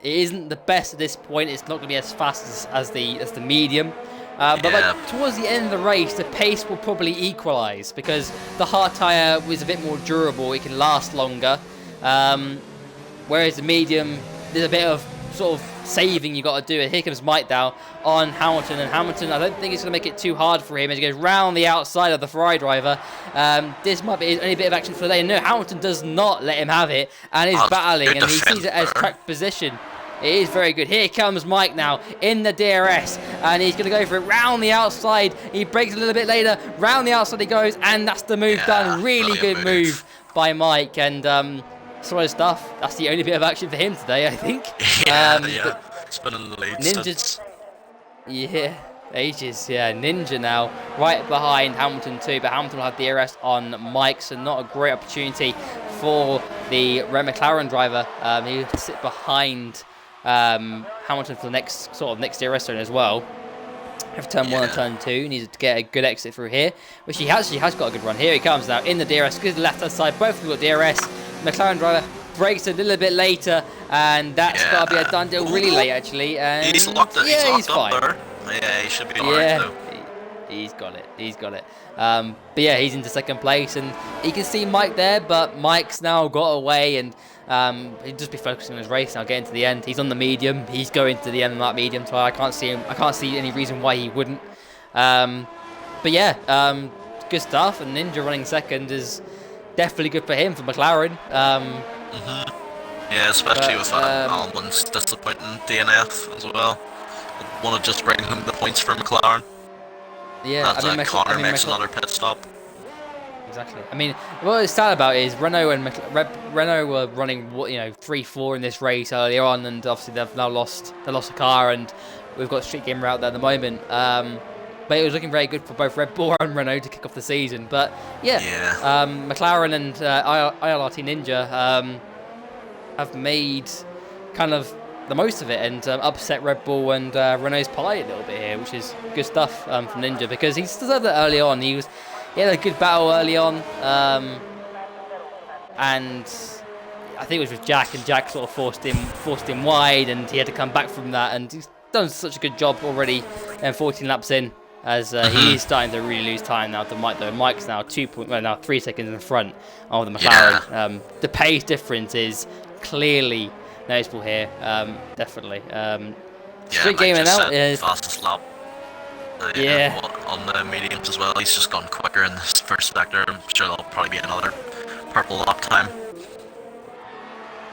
It isn't the best at this point. It's not going to be as fast as the medium. But towards the end of the race, the pace will probably equalise, because the hard tyre was a bit more durable. It can last longer. Whereas the medium, there's a bit of sort of saving you got to do. And here comes Mike now on Hamilton, and Hamilton, I don't think it's going to make it too hard for him as he goes round the outside of the Ferrari driver. This might be his only bit of action for the day. No, Hamilton does not let him have it, and is battling, and he sees it as track position. It is very good. Here comes Mike now in the DRS, and he's going to go for it round the outside. He breaks a little bit later. Round the outside he goes, and that's the move done. Really good move by Mike, and solid stuff. That's the only bit of action for him today, I think. It's been in the lead Yeah, ages. Yeah, Ninja now right behind Hamilton too, but Hamilton will have the DRS on Mike, so not a great opportunity for the Red McLaren driver. He will sit behind Hamilton for the next DRS zone as well. Have turn 1 and turn 2, needs to get a good exit through here, which he actually has got a good run. Here he comes now in the DRS, good left hand side, both of them got DRS. McLaren driver brakes a little bit later, and that's got to be a done deal really late actually. And He's locked it. Yeah, he's fine. there. Yeah, he should be alright though. He's got it. He's got it. But yeah, he's into second place, and you can see Mike there, but Mike's now got away, and he'll just be focusing on his race now, getting to the end. He's on the medium. He's going to the end of that medium, so I can't see any reason why he wouldn't. But yeah, good stuff. And Ninja running second is definitely good for him, for McLaren. Yeah, especially with Almond's disappointing DNF as well. Want to just bring him the points for McLaren. Yeah, That's Connor makes another pit stop. Exactly. I mean, what it's sad about is Renault and Renault were running 3-4 in this race earlier on, and obviously they've now lost a car, and we've got Street Gamer out there at the moment. But it was looking very good for both Red Bull and Renault to kick off the season. But yeah. McLaren and ILRT Ninja have made kind of the most of it and upset Red Bull and Renault's pie a little bit here, which is good stuff from Ninja, because he deserved it early on. He had a good battle early on, and I think it was with Jack, and Jack sort of forced him wide, and he had to come back from that, and he's done such a good job already, and 14 laps in, as he is starting to really lose time now to Mike, though. Mike's now 3 seconds in front of the McLaren. Yeah. The pace difference is clearly noticeable here, definitely. Street Gamer now is fastest lap. On the mediums as well. He's just gone quicker in this first sector. I'm sure there'll probably be another purple lap time.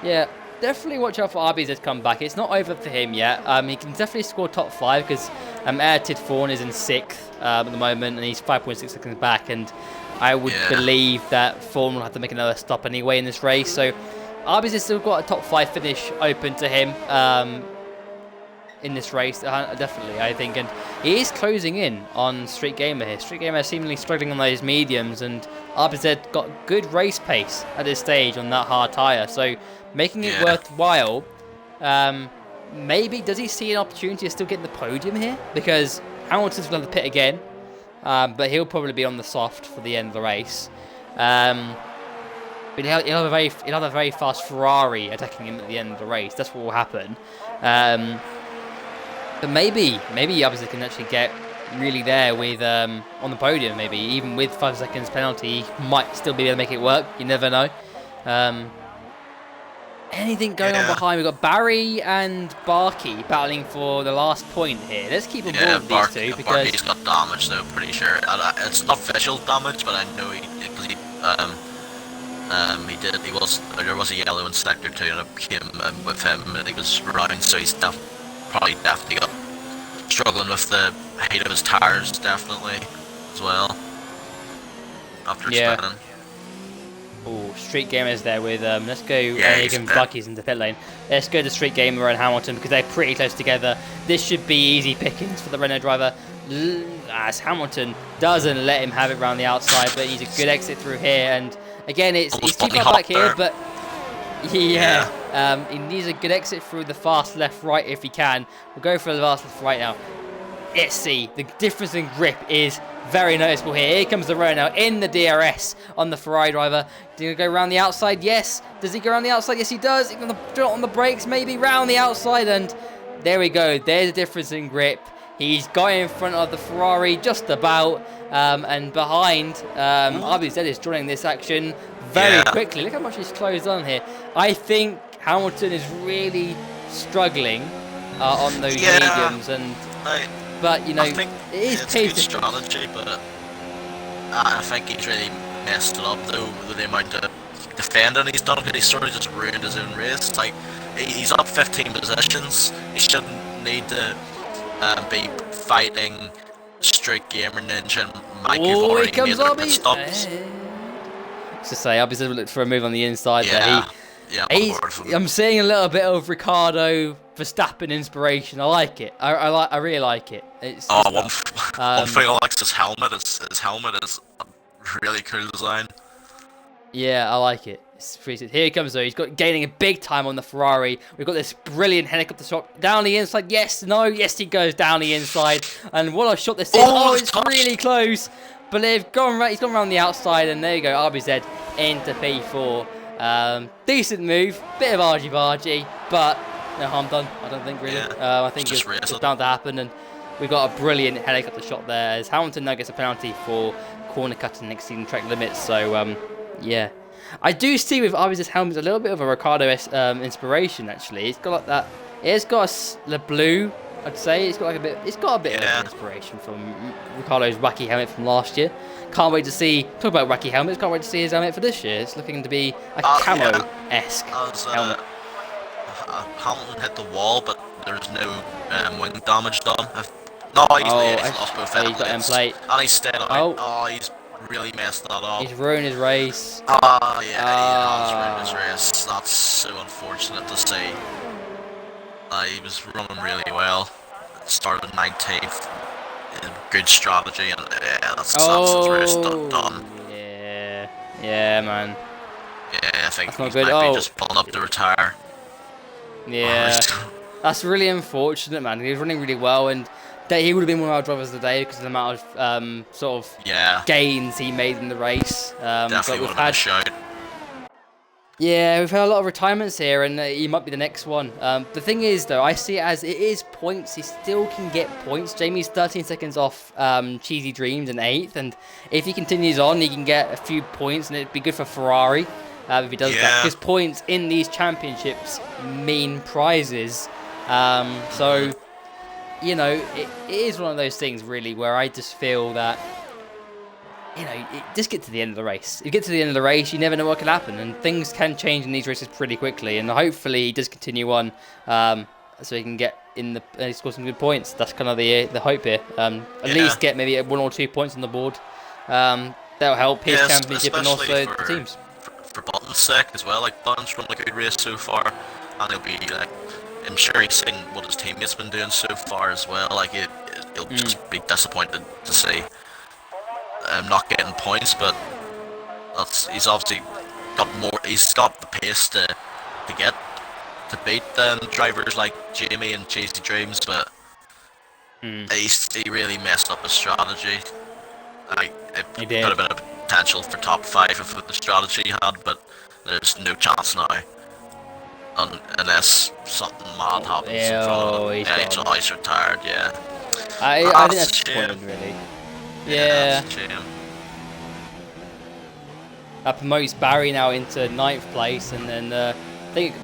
Yeah, definitely watch out for RBZ's comeback. It's not over for him yet. He can definitely score top 5 because Airtid Fawn is in 6th at the moment, and he's 5.6 seconds back. And I would believe that Fawn will have to make another stop anyway in this race. So RBZ still got a top 5 finish open to him in this race, definitely, I think. And he is closing in on Street Gamer here. Street Gamer seemingly struggling on those mediums, and RBZ got good race pace at this stage on that hard tyre. So making it worthwhile. Maybe does he see an opportunity to still get in the podium here? Because Hamilton's going to pit again, but he'll probably be on the soft for the end of the race. But he'll have a very fast Ferrari attacking him at the end of the race. That's what will happen. But maybe Yabza can actually get really there with on the podium. Maybe even with 5 seconds penalty, he might still be able to make it work. You never know. Anything going on behind? We've got Barry and Barkey battling for the last point here. Let's keep on board with these two, because Barkey's got damage though, pretty sure. It's not visual damage, but I know there was a yellow in sector 2, and it came with him, and he was running, so he's probably definitely got struggling with the height of his tires, definitely as well after spinning. Oh, Street Gamer's there with let's go. Again, Bucky's in the pit lane. Let's go to Street Gamer and Hamilton, because they're pretty close together. This should be easy pickings for the Renault driver, as Hamilton doesn't let him have it around the outside, but he's a good exit through here. And again, he's too far back here, but he needs a good exit through the fast left-right if he can. We'll go for the fast left-right now. Let's see. The difference in grip is very noticeable here. Here comes the Renault now in the DRS on the Ferrari driver. Do he go around the outside? Yes. Does he go around the outside? Yes, he does. He's going to on the brakes, maybe round the outside, and there we go. There's a difference in grip. He's got in front of the Ferrari just about, and behind, RBZ is joining this action very quickly. Look how much he's closed on here. I think Hamilton is really struggling on those mediums, and but you know, it is pace strategy, but I think he's really messed it up though with the amount of defending he's done, because he's sort of just ruined his own race. Like, he's up 15 positions. He shouldn't need to be fighting Street Gamer, Ninja, and Mike, who've already made their pit stops. To say, Abby's looked for a move on the inside there. Yeah, I'm on board with him. I'm seeing a little bit of Ricardo Verstappen inspiration. I like it. I really like it. It's One thing I like is his helmet. His helmet is a really cool design. Yeah, I like it. It's pretty sick. Here he comes though. He's got gaining a big time on the Ferrari. We've got this brilliant helicopter shot down the inside. Yes, no, yes, he goes down the inside. And what a shot this is. Oh, it's really close. But he's gone around the outside, and there you go. RBZ into P4. Decent move. Bit of argy-bargy, but no harm done. I don't think really. Yeah, I think it's bound to happen, and we've got a brilliant helicopter shot there. As Hamilton now gets a penalty for corner cutting and exceeding track limits. So yeah. I do see with RBZ's helmet a little bit of a Ricardo inspiration actually. It's got like that. It's got the blue. I'd say it's got like a bit. It's got a bit of inspiration from Ricardo's wacky helmet from last year. Can't wait to see. Talk about wacky helmets. Can't wait to see his helmet for this year. It's looking to be a camo-esque helmet. Hamilton hit the wall, but there's no wing damage done. No, he's lost both he's got end plate. And he's stayed on. Oh, he's really messed that up. He's ruined his race. Oh, yeah, he's ruined his race. That's so unfortunate to see. He was running really well. Started 19th. Good strategy, and that's his race done. Yeah, man. Yeah, I think he might be just pulling up to retire. Yeah, that's really unfortunate, man. He was running really well, and he would have been one of our drivers of the day because of the amount of gains he made in the race. Definitely would have been a shout. Yeah, we've had a lot of retirements here, and he might be the next one. The thing is, though, I see it as it is points. He still can get points. Jamie's 13 seconds off Cheesy Dreams in 8th, and if he continues on, he can get a few points, and it'd be good for Ferrari if he does that. Because points in these championships mean prizes. So, you know, it is one of those things, really, where I just feel that, you know, just get to the end of the race. If you get to the end of the race, you never know what can happen, and things can change in these races pretty quickly. And hopefully, he does continue on, so he can get in the score some good points. That's kind of the hope here. At least get maybe 1 or 2 points on the board. That'll help his championship and also the teams. For Button's sake as well. Like Button's run a good race so far, and he'll be like, I'm sure he's seen what his teammates been doing so far as well. Like he'll just be disappointed to see. Not getting points, but he's obviously got more. He's got the pace to beat drivers like Jamie and Cheesy Dreams, but he really messed up his strategy. It could have been a potential for top 5 if the strategy he had, but there's no chance now. Unless something mad happens in front of him. He's retired. Yeah. I think that's disappointing, really. Yeah. That promotes Barry now into 9th place, and then I think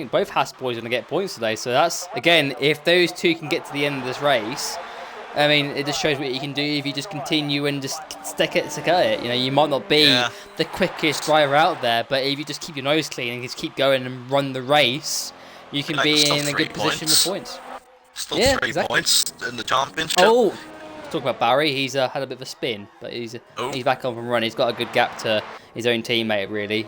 both Haas boys are going to get points today. So that's, again, if those two can get to the end of this race, I mean, it just shows what you can do if you just continue and just stick at it. You know, you might not be the quickest driver out there, but if you just keep your nose clean and just keep going and run the race, you can be in a good position with points. Still 3 points in the championship. Oh, talk about Barry. He's had a bit of a spin, but he's back on from run. He's got a good gap to his own teammate, really.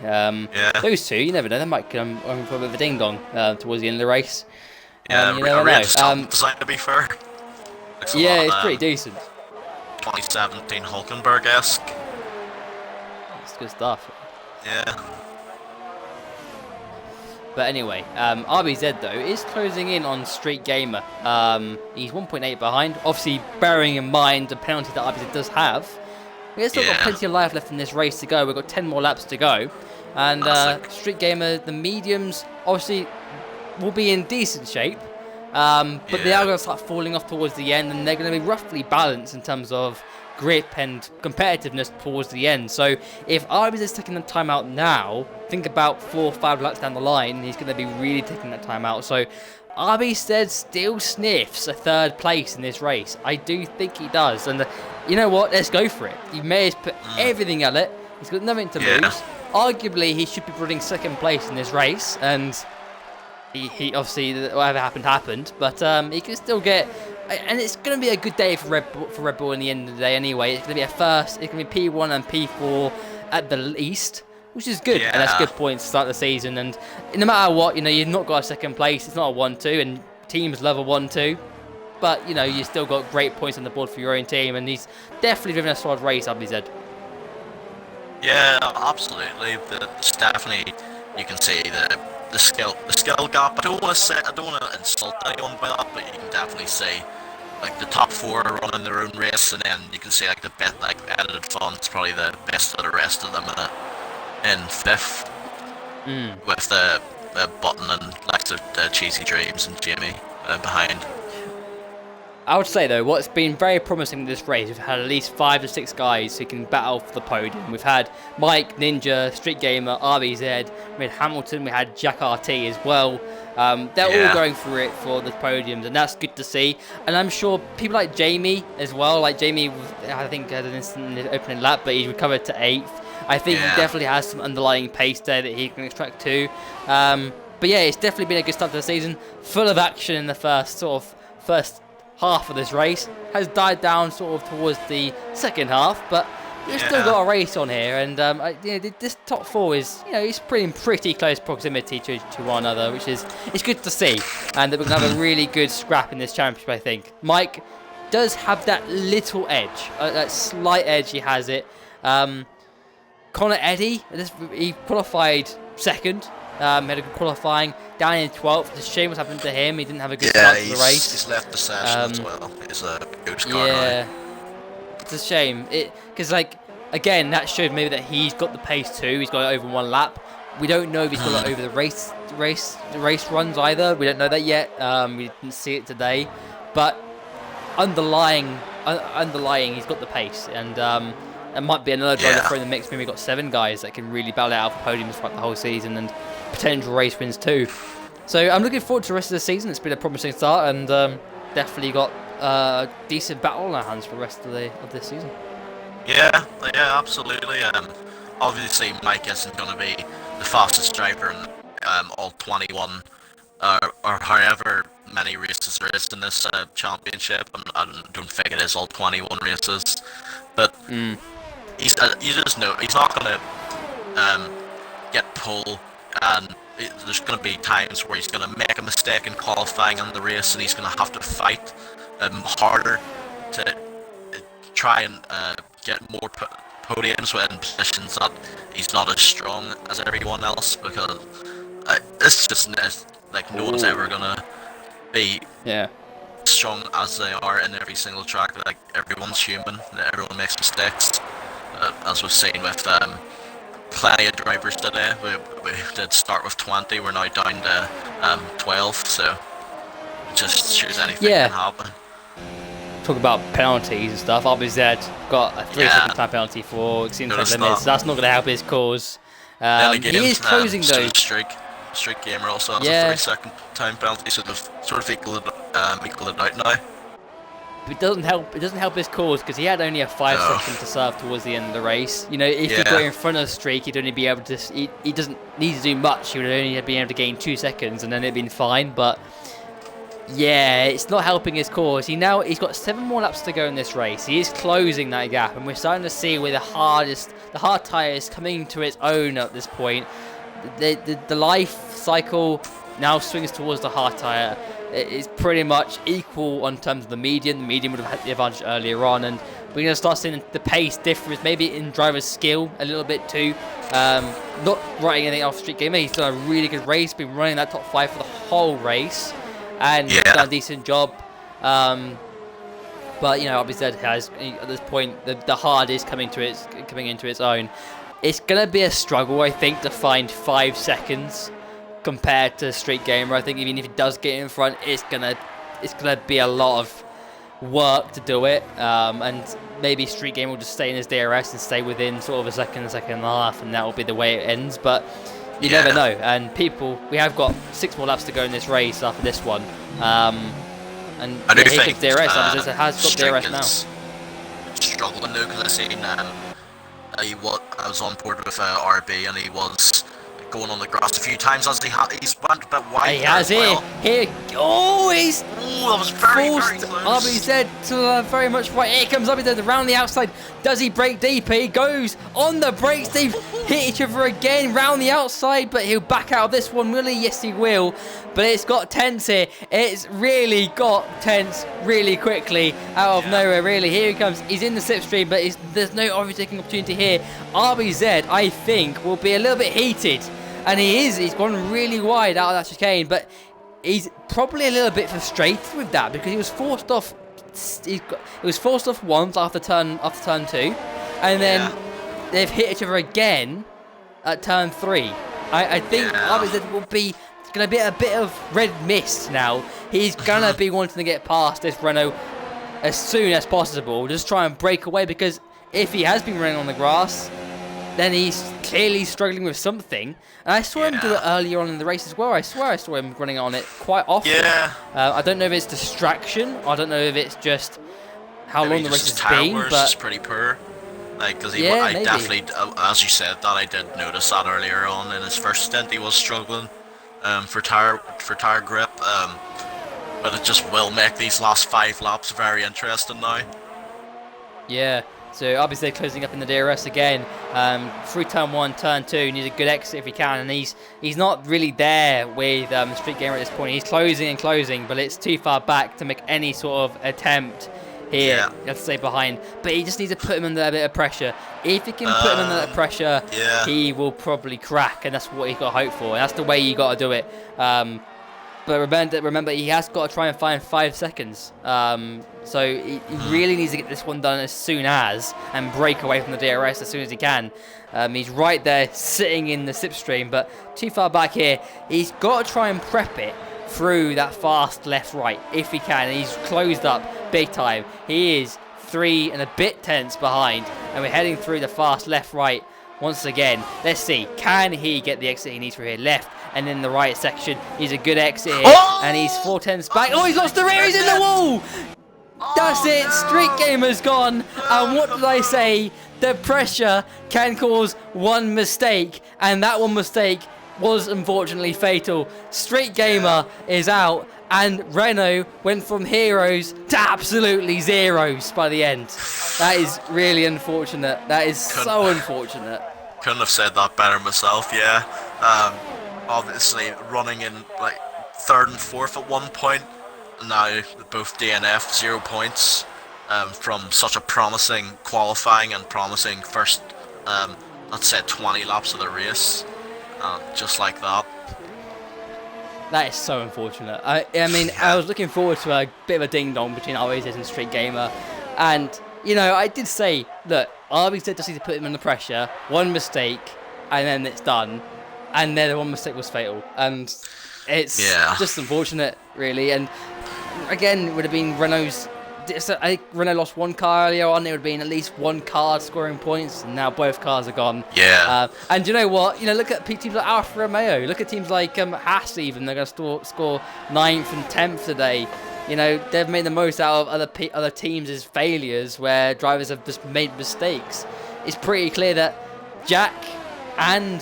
Those two, you never know. They might come for a bit of a ding dong towards the end of the race. Yeah, you never know. Designed to be fair. Yeah, it's pretty decent. 2017 Hulkenberg-esque. It's good stuff. Yeah. But anyway, RBZ though is closing in on Street Gamer. He's 1.8 behind. Obviously, bearing in mind the penalty that RBZ does have, we've still got plenty of life left in this race to go. We've got 10 more laps to go, and Street Gamer, the mediums, obviously will be in decent shape. But they are going to start falling off towards the end, and they're going to be roughly balanced in terms of grip and competitiveness towards the end. So if RBZ is taking the time out now, think about 4 or 5 laps down the line, he's going to be really taking that time out. So RBZ still sniffs a 3rd place in this race. I do think he does. And you know what? Let's go for it. He may have put everything at it. He's got nothing to lose. Arguably, he should be running 2nd place in this race, and he obviously, whatever happened, but he can still get, and it's going to be a good day for Red Bull in the end of the day anyway. It's going to be it's going to be P1 and P4 at the least, which is good, and that's a good point to start the season. And no matter what, you've not got a second place. It's not a 1-2, and teams love a 1-2. But you still got great points on the board for your own team, and he's definitely driven a solid race, RBZ. Yeah, absolutely. It's definitely, you can see the skill gap. I don't want to insult anyone by that, but you can definitely see like the top 4 are running their own race, and then you can see like the bit like edited fonts probably the best of the rest of them in 5th, with the Button and like the Cheesy Dreams and Jimmy behind. I would say, though, what's been very promising in this race, we've had at least 5 to 6 guys who can battle for the podium. We've had Mike, Ninja, Street Gamer, RBZ, we had Hamilton, we had Jack RT as well. They're all going for it for the podiums, and that's good to see. And I'm sure people like Jamie as well, I think had an instant in the opening lap, but he recovered to 8th. I think he definitely has some underlying pace there that he can extract too. But yeah, it's definitely been a good start to the season, full of action in the first half of this race. Has died down sort of towards the second half, but we've still got a race on here, and this top 4 is it's pretty close proximity to one another, which is it's good to see, and that we're gonna have a really good scrap in this championship. I think Mike does have that little edge, that slight edge. He has it. Connor Eddy, he qualified second. Had a good qualifying, down in 12th. It's a shame what's happened to him. He didn't have a good start to the race. He's left the session as well. It's a ghost car now. It's a shame. Because again, that showed maybe that he's got the pace too. He's got it over 1 lap. We don't know if he's got it over the race runs either. We don't know that yet. We didn't see it today, but underlying, he's got the pace, and it might be another driver for in the mix. Maybe we've got 7 guys that can really battle it out for podiums throughout the whole season and potential race wins too. So I'm looking forward to the rest of the season. It's been a promising start, and definitely got a decent battle on our hands for the rest of this season. Yeah, absolutely. Obviously, Mike isn't going to be the fastest driver in all 21 or however many races there is in this championship. I don't think it is all 21 races, but you just know he's not going to get pole, and there's going to be times where he's going to make a mistake in qualifying in the race, and he's going to have to fight harder to try and get more podiums in positions that he's not as strong as everyone else, because it's just like no one's ever going to be strong as they are in every single track. Like, everyone's human, everyone makes mistakes, as we've seen with plenty of drivers today. We did start with 20, we're now down to 12, so it just shows anything can happen. Talk about penalties and stuff. RBZ got a 3-second time penalty for exceeding time limits. So that's not going to help his cause. He is closing though. Street Gamer also has a 3-second time penalty, so they've sort of equaled it out now. But it doesn't help his cause, because he had only a 5-second to serve towards the end of the race. If he got in front of Streak, he'd only be able to. He doesn't need to do much. He would only be able to gain 2 seconds, and then it'd been fine. But yeah, it's not helping his cause. He's got 7 more laps to go in this race. He is closing that gap, and we're starting to see where the hard tyre is coming to its own at this point. The life cycle now swings towards the hard tyre. It's pretty much equal on terms of the medium. The medium would have had the advantage earlier on, and we're going to start seeing the pace difference, maybe in driver's skill a little bit too. Not writing anything off Street Gamer. He's done a really good race, been running that top 5 for the whole race, and he's done a decent job. But obviously has at this point the hard is coming into its own. It's gonna be a struggle, I think, to find 5 seconds compared to Street Gamer. I think even if he does get in front, it's gonna be a lot of work to do it. And maybe Street Gamer will just stay in his DRS and stay within sort of a second and a half, and that will be the way it ends. But you never know. And we have got 6 more laps to go in this race after this one. And I do here think comes DRS. It has got DRS now. Struggling though, because I seen I was on board with RB, and he was going on the grass a few times as he's went a bit wide. He has here. Oh, he's Ooh, that was very, very forced close. RBZ to very much right. Here comes RBZ around the outside. Does he break deep? He goes on the brakes. They've hit each other again round the outside, but he'll back out of this one, will he? Yes, he will. But it's got tense here. It's really got tense really quickly out of nowhere, really. Here he comes. He's in the slipstream, but there's no overtaking opportunity here. RBZ, I think, will be a little bit heated. And he is. He's gone really wide out of that chicane, but he's probably a little bit frustrated with that because he was forced off. He was forced off once after turn 2, and then they've hit each other again at turn 3. I think RBZ will be going to be a bit of red mist now. He's going to be wanting to get past this Renault as soon as possible. Just try and break away, because if he has been running on the grass, then he's clearly struggling with something. And I saw him do it earlier on in the race as well. I swear I saw him running on it quite often. Yeah. I don't know if it's distraction. I don't know if it's just how long the race has been. But it's pretty poor. Like, because I maybe. definitely, as you said, that I did notice that earlier on in his first stint, he was struggling for tire grip. But it just will make these last 5 laps very interesting now. Yeah. So RBZ closing up in the DRS again, through turn 1, turn 2, needs a good exit if he can, and he's not really there with Street Gamer at this point. He's closing, but it's too far back to make any sort of attempt here. You have to stay behind, but he just needs to put him under a bit of pressure. If he can put him under that pressure, he will probably crack, and that's what he's got to hope for, and that's the way you got to do it. But remember, he has got to try and find 5 seconds. So he really needs to get this one done as soon as, and break away from the DRS as soon as he can. He's right there sitting in the slipstream, but too far back here. He's got to try and prep it through that fast left-right if he can. And he's closed up big time. He is 3 and a bit tenths behind, and we're heading through the fast left-right once again. Let's see, can he get the exit he needs from here? Left, and then the right section. He's a good exit here, and he's 4 tenths back. Oh, he's lost the rear, he's in the wall! That's it, Street Gamer's gone, and what did I say? The pressure can cause one mistake, and that one mistake was unfortunately fatal. Street Gamer is out, and Renault went from heroes to absolutely zeros by the end. That is really unfortunate. That is so unfortunate. Couldn't have said that better myself, yeah. Obviously running in like 3rd and 4th at one point. Now both DNF 0 points from such a promising qualifying and promising first, let's say 20 laps of the race. Just like that. That is so unfortunate. I mean, I was looking forward to a bit of a ding-dong between RBZ and Street Gamer. And, you know, I did say, look, RBZ just needs to put him under pressure. One mistake, and then it's done. And then the one mistake was fatal. And it's just unfortunate, really. And, again, it would have been Renault's... I think Renault lost 1 car earlier on. It would have been at least 1 car scoring points. And now both cars are gone. Yeah. And you know what? You know, look at teams like Alfa Romeo. Look at teams like Haas even. They're going to score 9th and 10th today. You know, they've made the most out of other teams' failures where drivers have just made mistakes. It's pretty clear that Jack and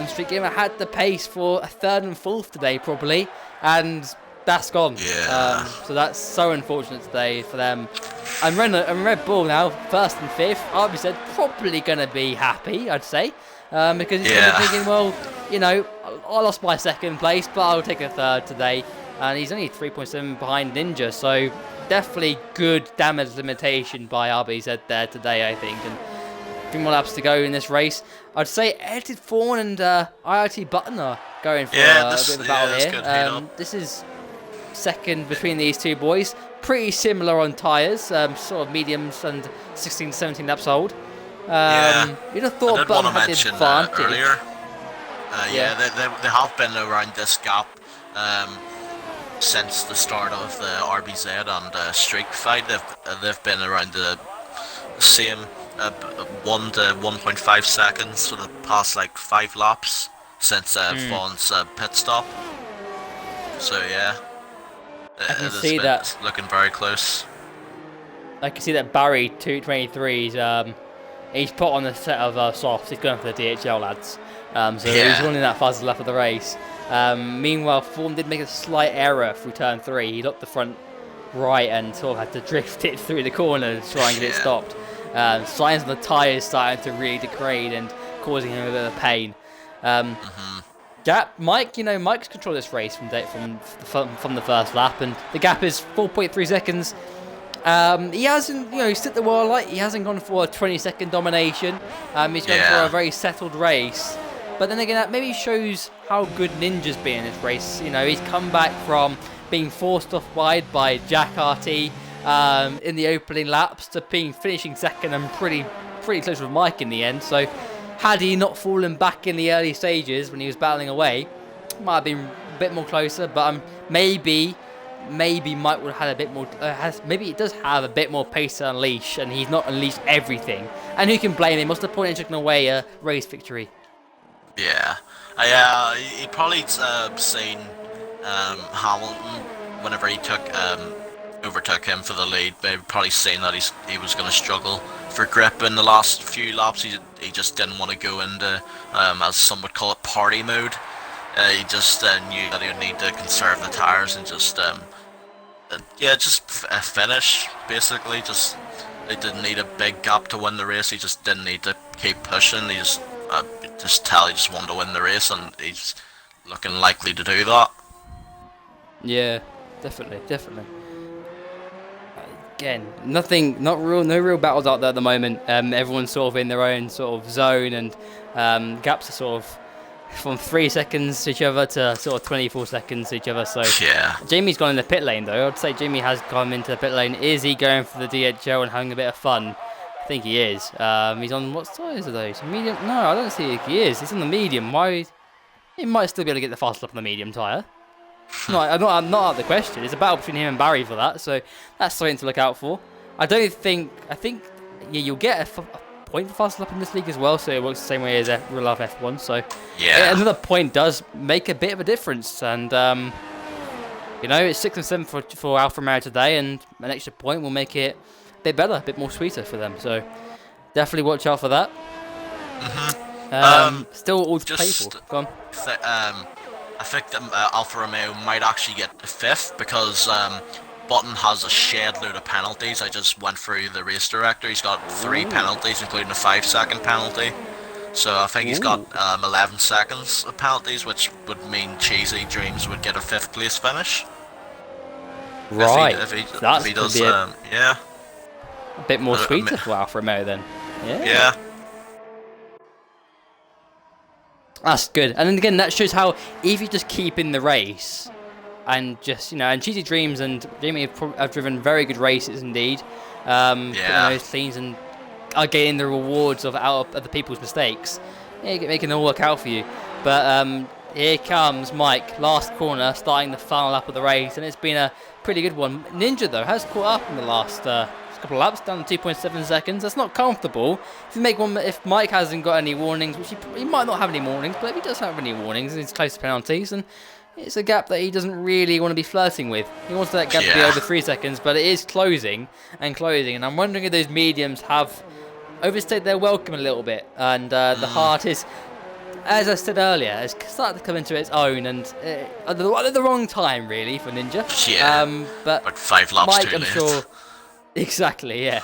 Street Gamer had the pace for a 3rd and 4th today, probably. And... that's gone. Yeah. So that's so unfortunate today for them. And Red Bull now, 1st and 5th. RBZ probably going to be happy, I'd say. Because he's going to be thinking, well, you know, I lost my 2nd place, but I'll take a 3rd today. And he's only 3.7 behind Ninja. So definitely good damage limitation by RBZ there today, I think. And 3 more laps to go in this race. I'd say Edited Fawn and IoT Button are going for a bit of a battle here. This is... 2nd between these 2 boys. Pretty similar on tyres, sort of mediums and 16 to 17 laps old. You'd have thought Button had the advantage. Earlier. They have been around this gap since the start of the RBZ and Streak fight. They've been around the same 1 to 1.5 seconds for the past like 5 laps since Fawn's pit stop. So yeah. I can see that. Looking very close. I can see that Barry 223's he's put on a set of softs. He's going for the DHL lads. So he's running that fastest lap of the race. Meanwhile, Thorne did make a slight error through turn 3. He locked the front right and sort of had to drift it through the corner to try and get it stopped. Signs of the tyres starting to really degrade and causing him a bit of pain. Gap, Mike, Mike's controlled this race from the first lap, and the gap is 4.3 seconds. He hasn't, he's set the world light. He hasn't gone for a 20-second domination. He's gone for a very settled race. But then again, that maybe shows how good Ninja's been in this race. He's come back from being forced off wide by Jack RT in the opening laps to finishing second and pretty close with Mike in the end. So had he not fallen back in the early stages when he was battling away, might have been a bit more closer. But maybe Mike would have had a bit more. Maybe it does have a bit more pace to unleash, and he's not unleashed everything. And who can blame him? What's the point in taking away a race victory? Yeah, he probably seen Hamilton whenever he overtook him for the lead. They probably seen that he was going to struggle for grip in the last few laps. He just didn't want to go into, as some would call it, party mode. He just knew that he would need to conserve the tires and just finish basically. He didn't need a big gap to win the race. He just didn't need to keep pushing. He just tell he just wanted to win the race, and he's looking likely to do that. Yeah, definitely. Again, no real battles out there at the moment. Everyone's sort of in their own sort of zone, and gaps are sort of from 3 seconds to each other to sort of 24 seconds to each other. So yeah, Jamie's gone in the pit lane though. I'd say Jamie has gone into the pit lane. Is he going for the DHL and having a bit of fun? I think he is. He's on, what size are those? Medium? No, I don't think he is. He's on the medium. Why? He might still be able to get the fast lap on the medium tyre. No, I'm not out of the question. It's a battle between him and Barry for that, so that's something to look out for. I think you'll get a point for fast lap in this league as well, so it works the same way as real life F1. So another point does make a bit of a difference, and it's 6 and 7 for Alfa Romeo today, and an extra point will make it a bit better, a bit more sweeter for them. So definitely watch out for that. Still all to pay for. Go on. I think that Alfa Romeo might actually get 5th because Button has a shed load of penalties. I just went through the race director. He's got 3 penalties, including a 5-second penalty. So I think he's got 11 seconds of penalties, which would mean Cheesy Dreams would get a 5th place finish. Right. If he does, yeah. A bit more sweeter for Alfa Romeo then. Yeah. That's good. And then again, that shows how if you just keep in the race and just, and Cheesy Dreams and Jamie have driven very good races indeed. Those cleans and are getting the rewards of other people's mistakes. Yeah, making it all work out for you. But here comes Mike, last corner, starting the final lap of the race, and it's been a pretty good one. Ninja, though, has caught up in the last couple of laps, down to 2.7 seconds. That's not comfortable. If Mike hasn't got any warnings, which he might not have any warnings, but if he does have any warnings, he's close to penalties, and it's a gap that he doesn't really want to be flirting with. He wants that gap to be over 3 seconds, but it is closing, and I'm wondering if those mediums have overstayed their welcome a little bit, and the heart is, as I said earlier, has started to come into its own, and at the wrong time, really, for Ninja. But like 5 laps Mike, too I'm late. sure. Exactly, yeah.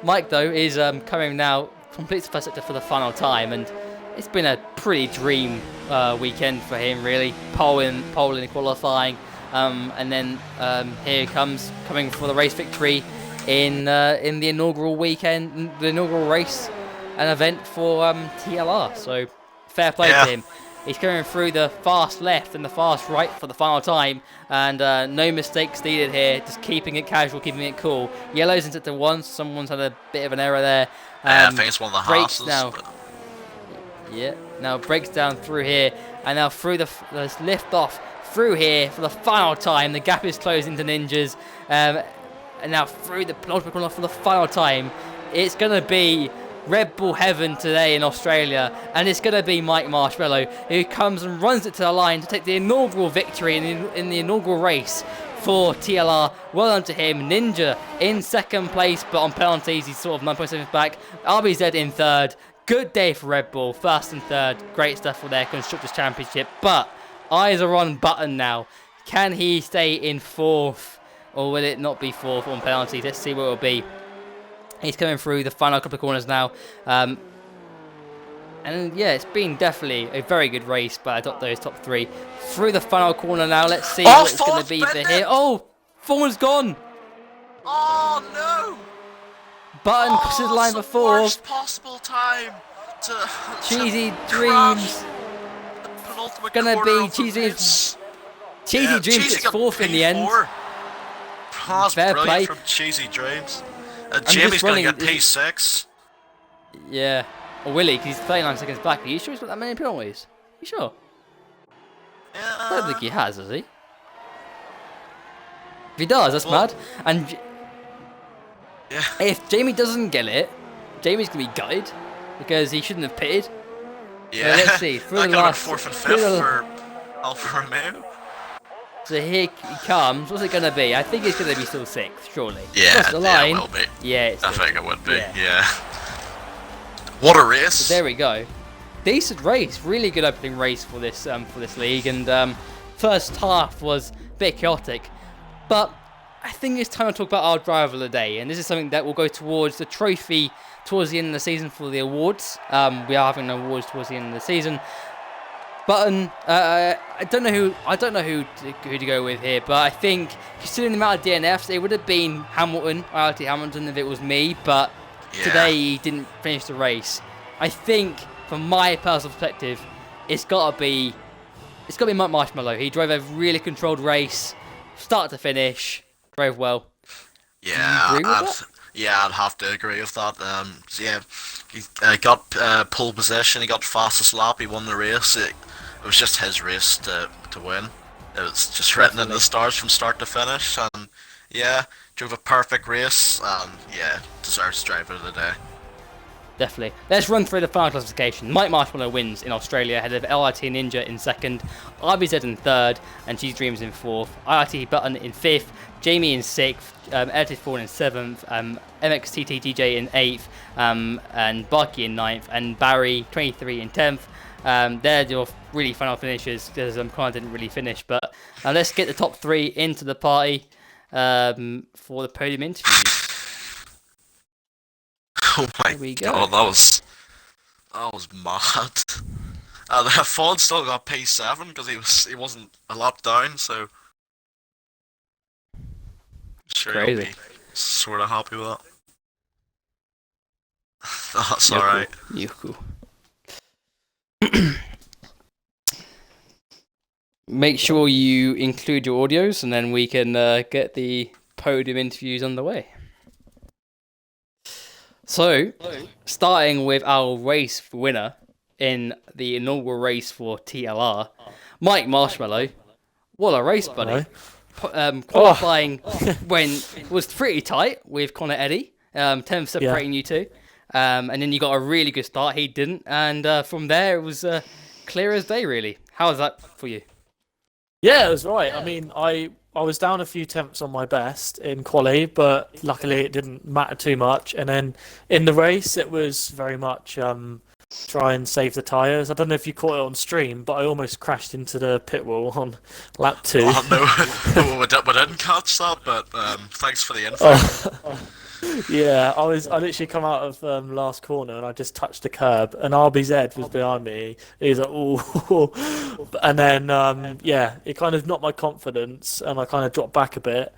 Mike, though, is coming now, completes the first sector for the final time, and it's been a pretty dream weekend for him, really. Pole in qualifying, and then here he comes, coming for the race victory in the inaugural weekend, the inaugural race, an event for TLR. So fair play to him. He's going through the fast left and the fast right for the final time, and no mistakes needed here. Just keeping it casual, keeping it cool. Yellow's in sector 1. Someone's had a bit of an error there. I think it's one of the breaks Haas's. now. Yeah, now breaks down through here, and now through the lift off through here for the final time. The gap is closing to Ninjas, and now through the penultimate corner for the final time. It's going to be Red Bull heaven today in Australia, and it's going to be Mike Marshmallow who comes and runs it to the line to take the inaugural victory in the inaugural race for TLR. Well done to him. Ninja in second place, but on penalties he's sort of 9.7 back. RBZ in third. good day for Red Bull. First and third. Great stuff for their Constructors' Championship. But eyes are on Button now. Can he stay in fourth? Or will it not be fourth on penalties? Let's see what it will be. He's coming through the final couple of corners now. And yeah, it's been definitely a very good race by those top three. Through the final corner now. Let's see what it's going to be for here. Oh, Thorne's gone. Oh no! Button crosses the line for fourth. Worst possible time to Cheesy crash Dreams. the penultimate Gonna corner be of the Cheesy race. Cheesy Dreams Cheesy gets got fourth in the end. P4. That's Fair brilliant play. from Cheesy Dreams. just Jamie's going to running- get P6. Yeah. Or will he? Because he's 39 seconds back. Are you sure he's got that many penalties? You sure? I don't think he has he? If he does, that's mad. And Yeah. if Jamie doesn't get it, Jamie's going to be gutted because he shouldn't have pitted. Yeah. let's see. Through That the could have last- been 4th and through 5th the- for Alfa Romeo. So here he comes. What's it going to be? I think it's going to be still 6th, surely. Yeah, Across the line. it will be. Yeah, it's I still think it would be. Yeah. Yeah. What a race! So there we go. Decent race, really good opening race for this league, and first half was a bit chaotic, but I think it's time to talk about our driver of the day, and this is something that will go towards the trophy towards the end of the season for the awards. We are having awards towards the end of the season. Button, I don't know who to go with here, but I think considering the amount of DNFs, it would have been Hamilton, IRT Hamilton, if it was me, but. Yeah. Today he didn't finish the race. I think, from my personal perspective, it's got to be Mike Marshmallow. He drove a really controlled race, start to finish, drove well. Yeah, Do you agree with that? I'd have to agree with that. He got pole position. He got fastest lap. He won the race. It was just his race to win. It was just written in the stars from start to finish. And yeah, drove a perfect race. And yeah, deserves driver of the day. Definitely. Let's run through the final classification. Mike Marshmallow wins in Australia ahead of LRT Ninja in second, RBZ in third, and Cheese Dreams in fourth. IRT Button in fifth, Jamie in sixth, Edited Fawn in seventh, MXTT DJ in eighth, and Barky in ninth, and Barry 23 in 10th. They're your really final finishers because Connor didn't really finish. But let's get the top three into the party for the podium interviews. Oh my There we go. god, that was mad. Fawn still got P7 because he wasn't a lap down, so sure he'll Crazy. be sort of happy with that. That's You're alright. cool. You're cool. Make sure you include your audios, and then we can get the podium interviews underway. So, starting with our race winner in the inaugural race for TLR, Mike Marshmallow. What a race, buddy! Qualifying was pretty tight with Connor Eddy, 10th separating you two, and then you got a really good start. He didn't, and from there it was clear as day. Really, how was that for you? Yeah, it was right. I mean, I was down a few tenths on my best in quali, but luckily it didn't matter too much. And then in the race, it was very much try and save the tyres. I don't know if you caught it on stream, but I almost crashed into the pit wall on lap 2. Oh, no, we didn't catch that, but thanks for the info. Yeah, I literally come out of last corner and I just touched the curb, and RBZ was behind me. He was like, "Ooh," and then it kind of knocked my confidence, and I kind of dropped back a bit.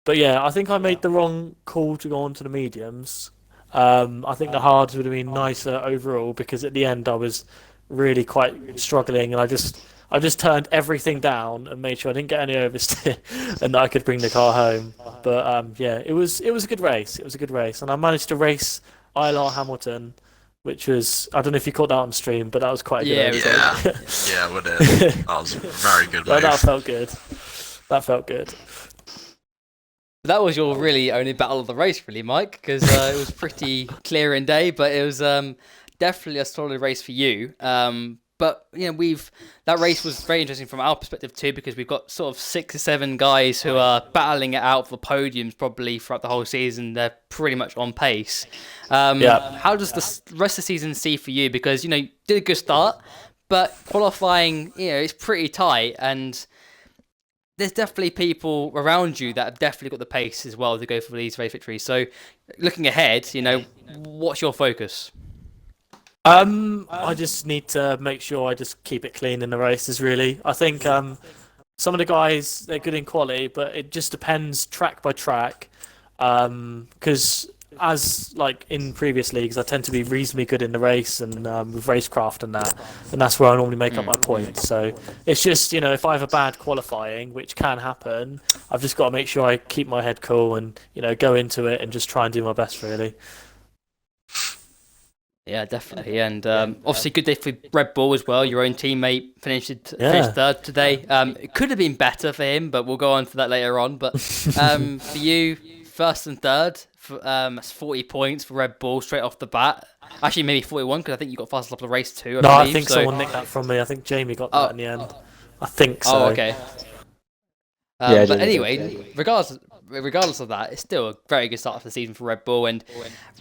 But yeah, I think I made the wrong call to go on to the mediums. I think the hards would have been nicer overall because at the end I was really quite struggling, and I just turned everything down and made sure I didn't get any oversteer and that I could bring the car home. But it was a good race. It was a good race, and I managed to race ILR Hamilton, which was, I don't know if you caught that on stream, but that was quite a good episode. Yeah, we did. That was a very good move. That felt good. That felt good. That was your really only battle of the race, really, Mike, because it was pretty clear in day, but it was definitely a solid race for you. But that race was very interesting from our perspective too, because we've got sort of 6 or 7 guys who are battling it out for podiums probably throughout the whole season. They're pretty much on pace. Yeah. How does the rest of the season see for you? Because you did a good start, but qualifying, it's pretty tight, and there's definitely people around you that have definitely got the pace as well to go for these race victories. So, looking ahead, what's your focus? I just need to make sure I just keep it clean in the races, really. I think some of the guys, they're good in quality, but it just depends track by track. Because as like in previous leagues, I tend to be reasonably good in the race and with racecraft and that's where I normally make up my points. So it's just, if I have a bad qualifying, which can happen, I've just got to make sure I keep my head cool and, go into it and just try and do my best, really. Yeah, definitely, and obviously good day for Red Bull as well. Your own teammate finished third today. It could have been better for him, but we'll go on for that later on. But for you, first and third, that's 40 points for Red Bull straight off the bat. Actually, maybe 41 because I think you got fastest lap of the race too. No, believe. I think someone nicked that from me. I think Jamie got that in the end. I think so. Oh, okay. But anyway, regardless of that, it's still a very good start to the season for Red Bull. And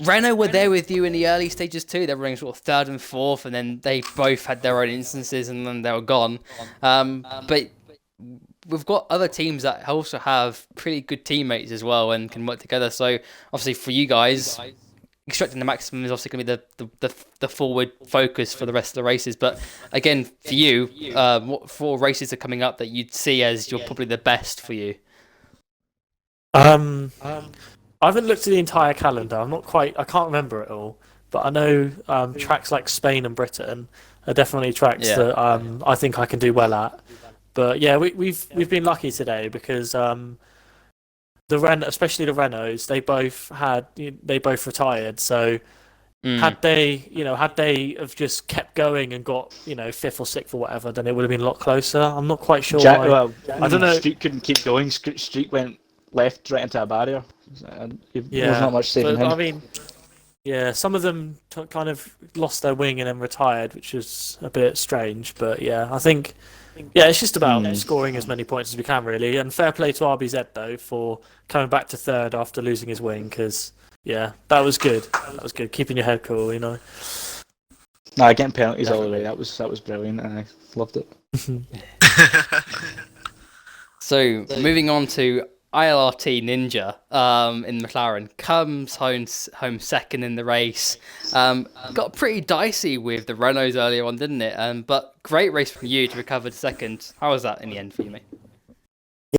Renault were there with you in the early stages too. They were running sort of third and fourth, and then they both had their own instances, and then they were gone. But we've got other teams that also have pretty good teammates as well and can work together. So obviously for you guys, extracting the maximum is obviously going to be the forward focus for the rest of the races. But again, for you, what 4 races are coming up that you'd see as you're probably the best for you? I haven't looked at the entire calendar. I can't remember it all, but I know tracks like Spain and Britain are definitely tracks that I think I can do well at. But yeah, we've been lucky today because especially the Renaults, they both retired. So had they have just kept going and got 5th or 6th or whatever, then it would have been a lot closer. I'm not quite sure. I don't know. Street couldn't keep going. Street went left right into a barrier. There's Yeah, not much saving him. I mean, yeah, some of them kind of lost their wing and then retired, which is a bit strange. But yeah, I think it's just about scoring as many points as we can, really. And fair play to RBZ though for coming back to third after losing his wing, because that was good. That was good, keeping your head cool, Nah, getting penalties all the way. That was brilliant. I loved it. So moving on to ILRT Ninja in McLaren, comes home second in the race. Got pretty dicey with the Renaults earlier on, didn't it? But great race from you to recover to second. How was that in the end for you, mate?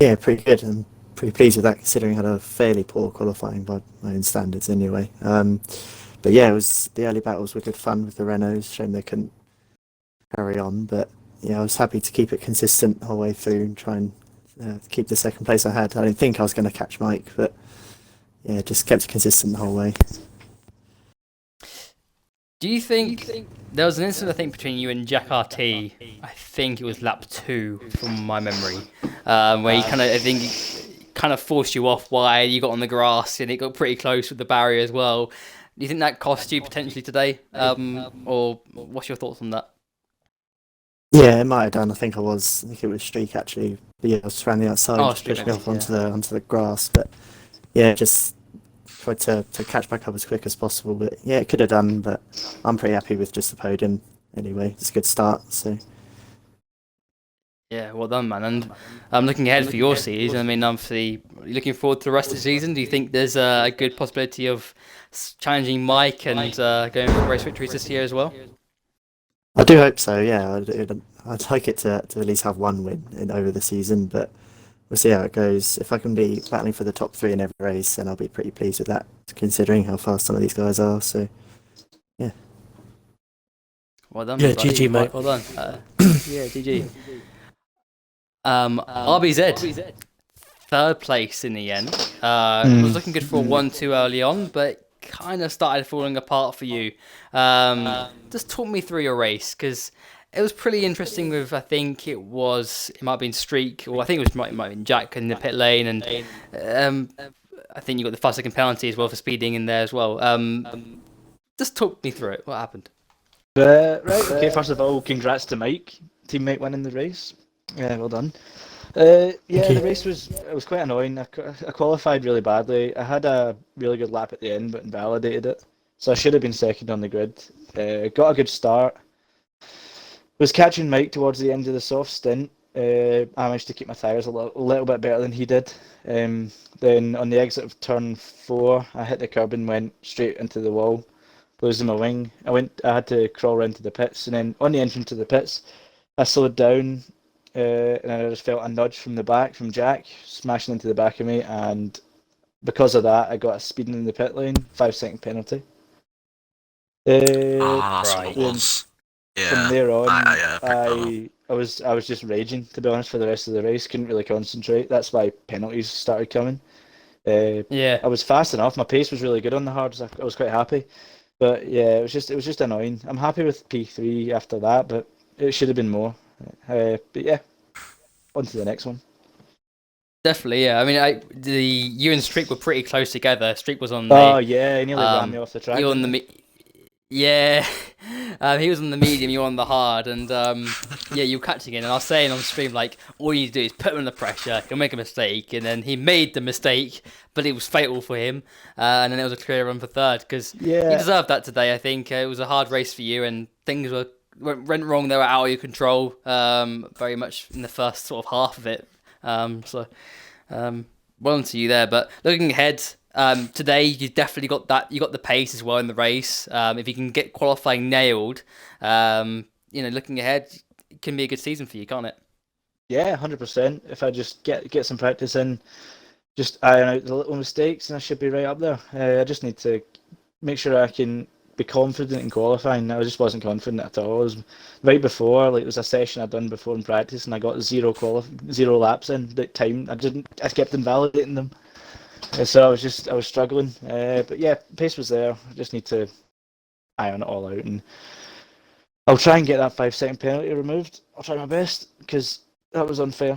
Yeah, pretty good. I'm pretty pleased with that, considering I had a fairly poor qualifying by my own standards anyway. But yeah, the early battles were good fun with the Renaults. Shame they couldn't carry on, but yeah, I was happy to keep it consistent the whole way through and try and keep the second place I had. I didn't think I was going to catch Mike, but yeah, just kept it consistent the whole way. Do you think there was an incident, I think, between you and Jack RT? I think it was lap 2 from my memory, where he kind of forced you off wide. You got on the grass and it got pretty close with the barrier as well. Do you think that cost you potentially today, or what's your thoughts on that? Yeah, it might have done. I think it was Streak actually. But yeah, I was around the outside, pushed me off onto the grass. But yeah, just tried to catch back up as quick as possible. But yeah, it could have done. But I'm pretty happy with just the podium anyway. It's a good start. So yeah, well done, man. And I'm looking ahead for your season. I mean, obviously, looking forward to the rest of the season. Do you think there's a good possibility of challenging Mike and going for race victories this year as well? I do hope so. Yeah, I'd like it to at least have one win over the season, but we'll see how it goes. If I can be battling for the top 3 in every race, then I'll be pretty pleased with that, considering how fast some of these guys are. So yeah. Well done. Yeah, buddy. GG, mate. Well done. Yeah, GG. RBZ, third place in the end. Was looking good for a 1-2 early on, but kind of started falling apart for you. Just talk me through your race, because it was pretty interesting with, I think it might have been Streak, or I think it might have been Jack in the pit lane, and I think you got the 5-second penalty as well for speeding in there as well. Just talk me through it. What happened? Right, okay, first of all, congrats to Mike, teammate winning the race. Yeah, well done. Yeah, you. the race was quite annoying. I qualified really badly. I had a really good lap at the end, but invalidated it. So I should have been second on the grid. Got a good start. Was catching Mike towards the end of the soft stint. I managed to keep my tyres a little bit better than he did. Then on the exit of turn 4, I hit the curb and went straight into the wall, losing my wing. I had to crawl around to the pits, and then on the entrance to the pits, I slowed down, and I just felt a nudge from the back from Jack, smashing into the back of me, and because of that, I got a speeding in the pit lane, 5-second penalty. Ah, that's what Right. it was. From Yeah, there on, I picked that up. I was just raging, to be honest, for the rest of the race. Couldn't really concentrate. That's why penalties started coming. Yeah. I was fast enough. My pace was really good on the hards. I was quite happy. But yeah, it was just annoying. I'm happy with P3 after that, but it should have been more. But yeah, on to the next one. Definitely, yeah. I mean, you and Streak were pretty close together. Streak was on Oh the yeah, he nearly ran me off the track. you on the didn't he? yeah. He was on the medium, you were on the hard, and yeah, you were catching it. And I was saying on stream, like, all you need to do is put him under pressure. He'll make a mistake, and then he made the mistake, but it was fatal for him. And then it was a clear run for third because you Yeah, deserved that today. I think it was a hard race for you, and things went wrong. They were out of your control, very much in the first sort of half of it. Well done to you there. But looking ahead, today you definitely got that. You got the pace as well in the race. If you can get qualifying nailed, looking ahead, it can be a good season for you, can't it? yeah, 100%. If I just get some practice in, just iron out the little mistakes, and I should be right up there. I just need to make sure I can be confident in qualifying. I just wasn't confident at all. It was right before, like, it was a session I'd done before in practice, and I got zero laps in the time. I kept invalidating them. So I was struggling. But yeah, pace was there. I just need to iron it all out, and I'll try and get that 5-second penalty removed. I'll try my best because that was unfair.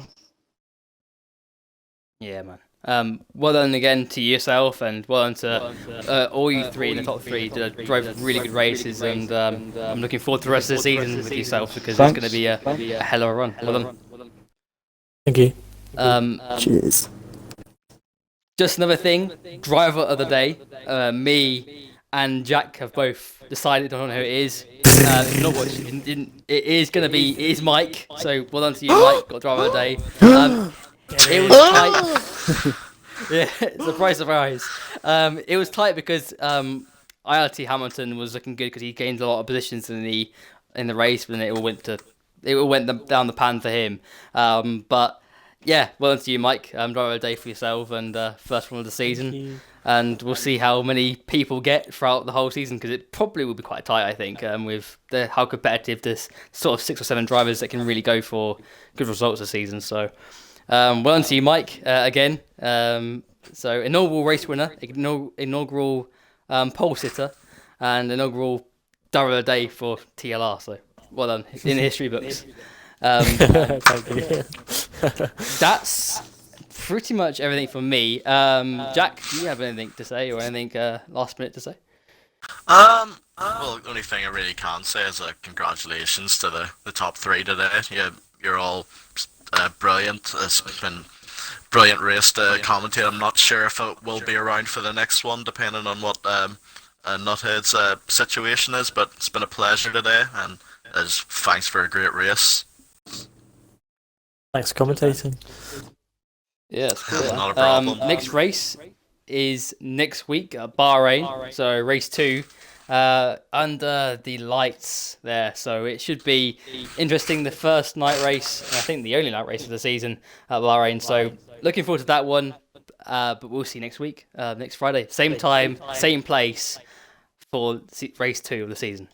Yeah, man. Well done again to yourself, and well done to all you three in the top three that drove really good races, and I'm looking forward to the rest of the season with yourself because it's going to be a hell of a run. Well done. Thank you. Cheers. Just another thing, driver of the day. Me and Jack have both decided on who it is. Not what it is going to be. It is Mike. So well done to you, Mike. Got driver of the day. It was tight. Yeah, surprise, surprise. It was tight because IRT Hamilton was looking good because he gained a lot of positions in the race, but then it all went down the pan for him. But yeah, well done to you, Mike. Driver of the day for yourself and first one of the season. And we'll see how many people get throughout the whole season because it probably will be quite tight, I think, with how competitive this sort of 6 or 7 drivers that can really go for good results this season. So. Well done to you, Mike, again. So inaugural race winner, inaugural pole sitter, and inaugural driver of the day for TLR. So well done in the history books. Thank you. That's pretty much everything from me. Jack, do you have anything to say or anything last minute to say? Well, the only thing I really can say is congratulations to the top 3 today. You're all brilliant. It's been brilliant race to commentate. I'm not sure if it will be around for the next one, depending on what Nuthead's situation is. But it's been a pleasure today, and thanks for a great race. Thanks for commentating. Yeah, it's cool. Not a problem. Next race is next week at Bahrain, so race 2. Under the lights there, so it should be interesting. The first night race, I think the only night race of the season at Bahrain. So looking forward to that one. But we'll see next week, next Friday, same time, same place for race 2 of the season.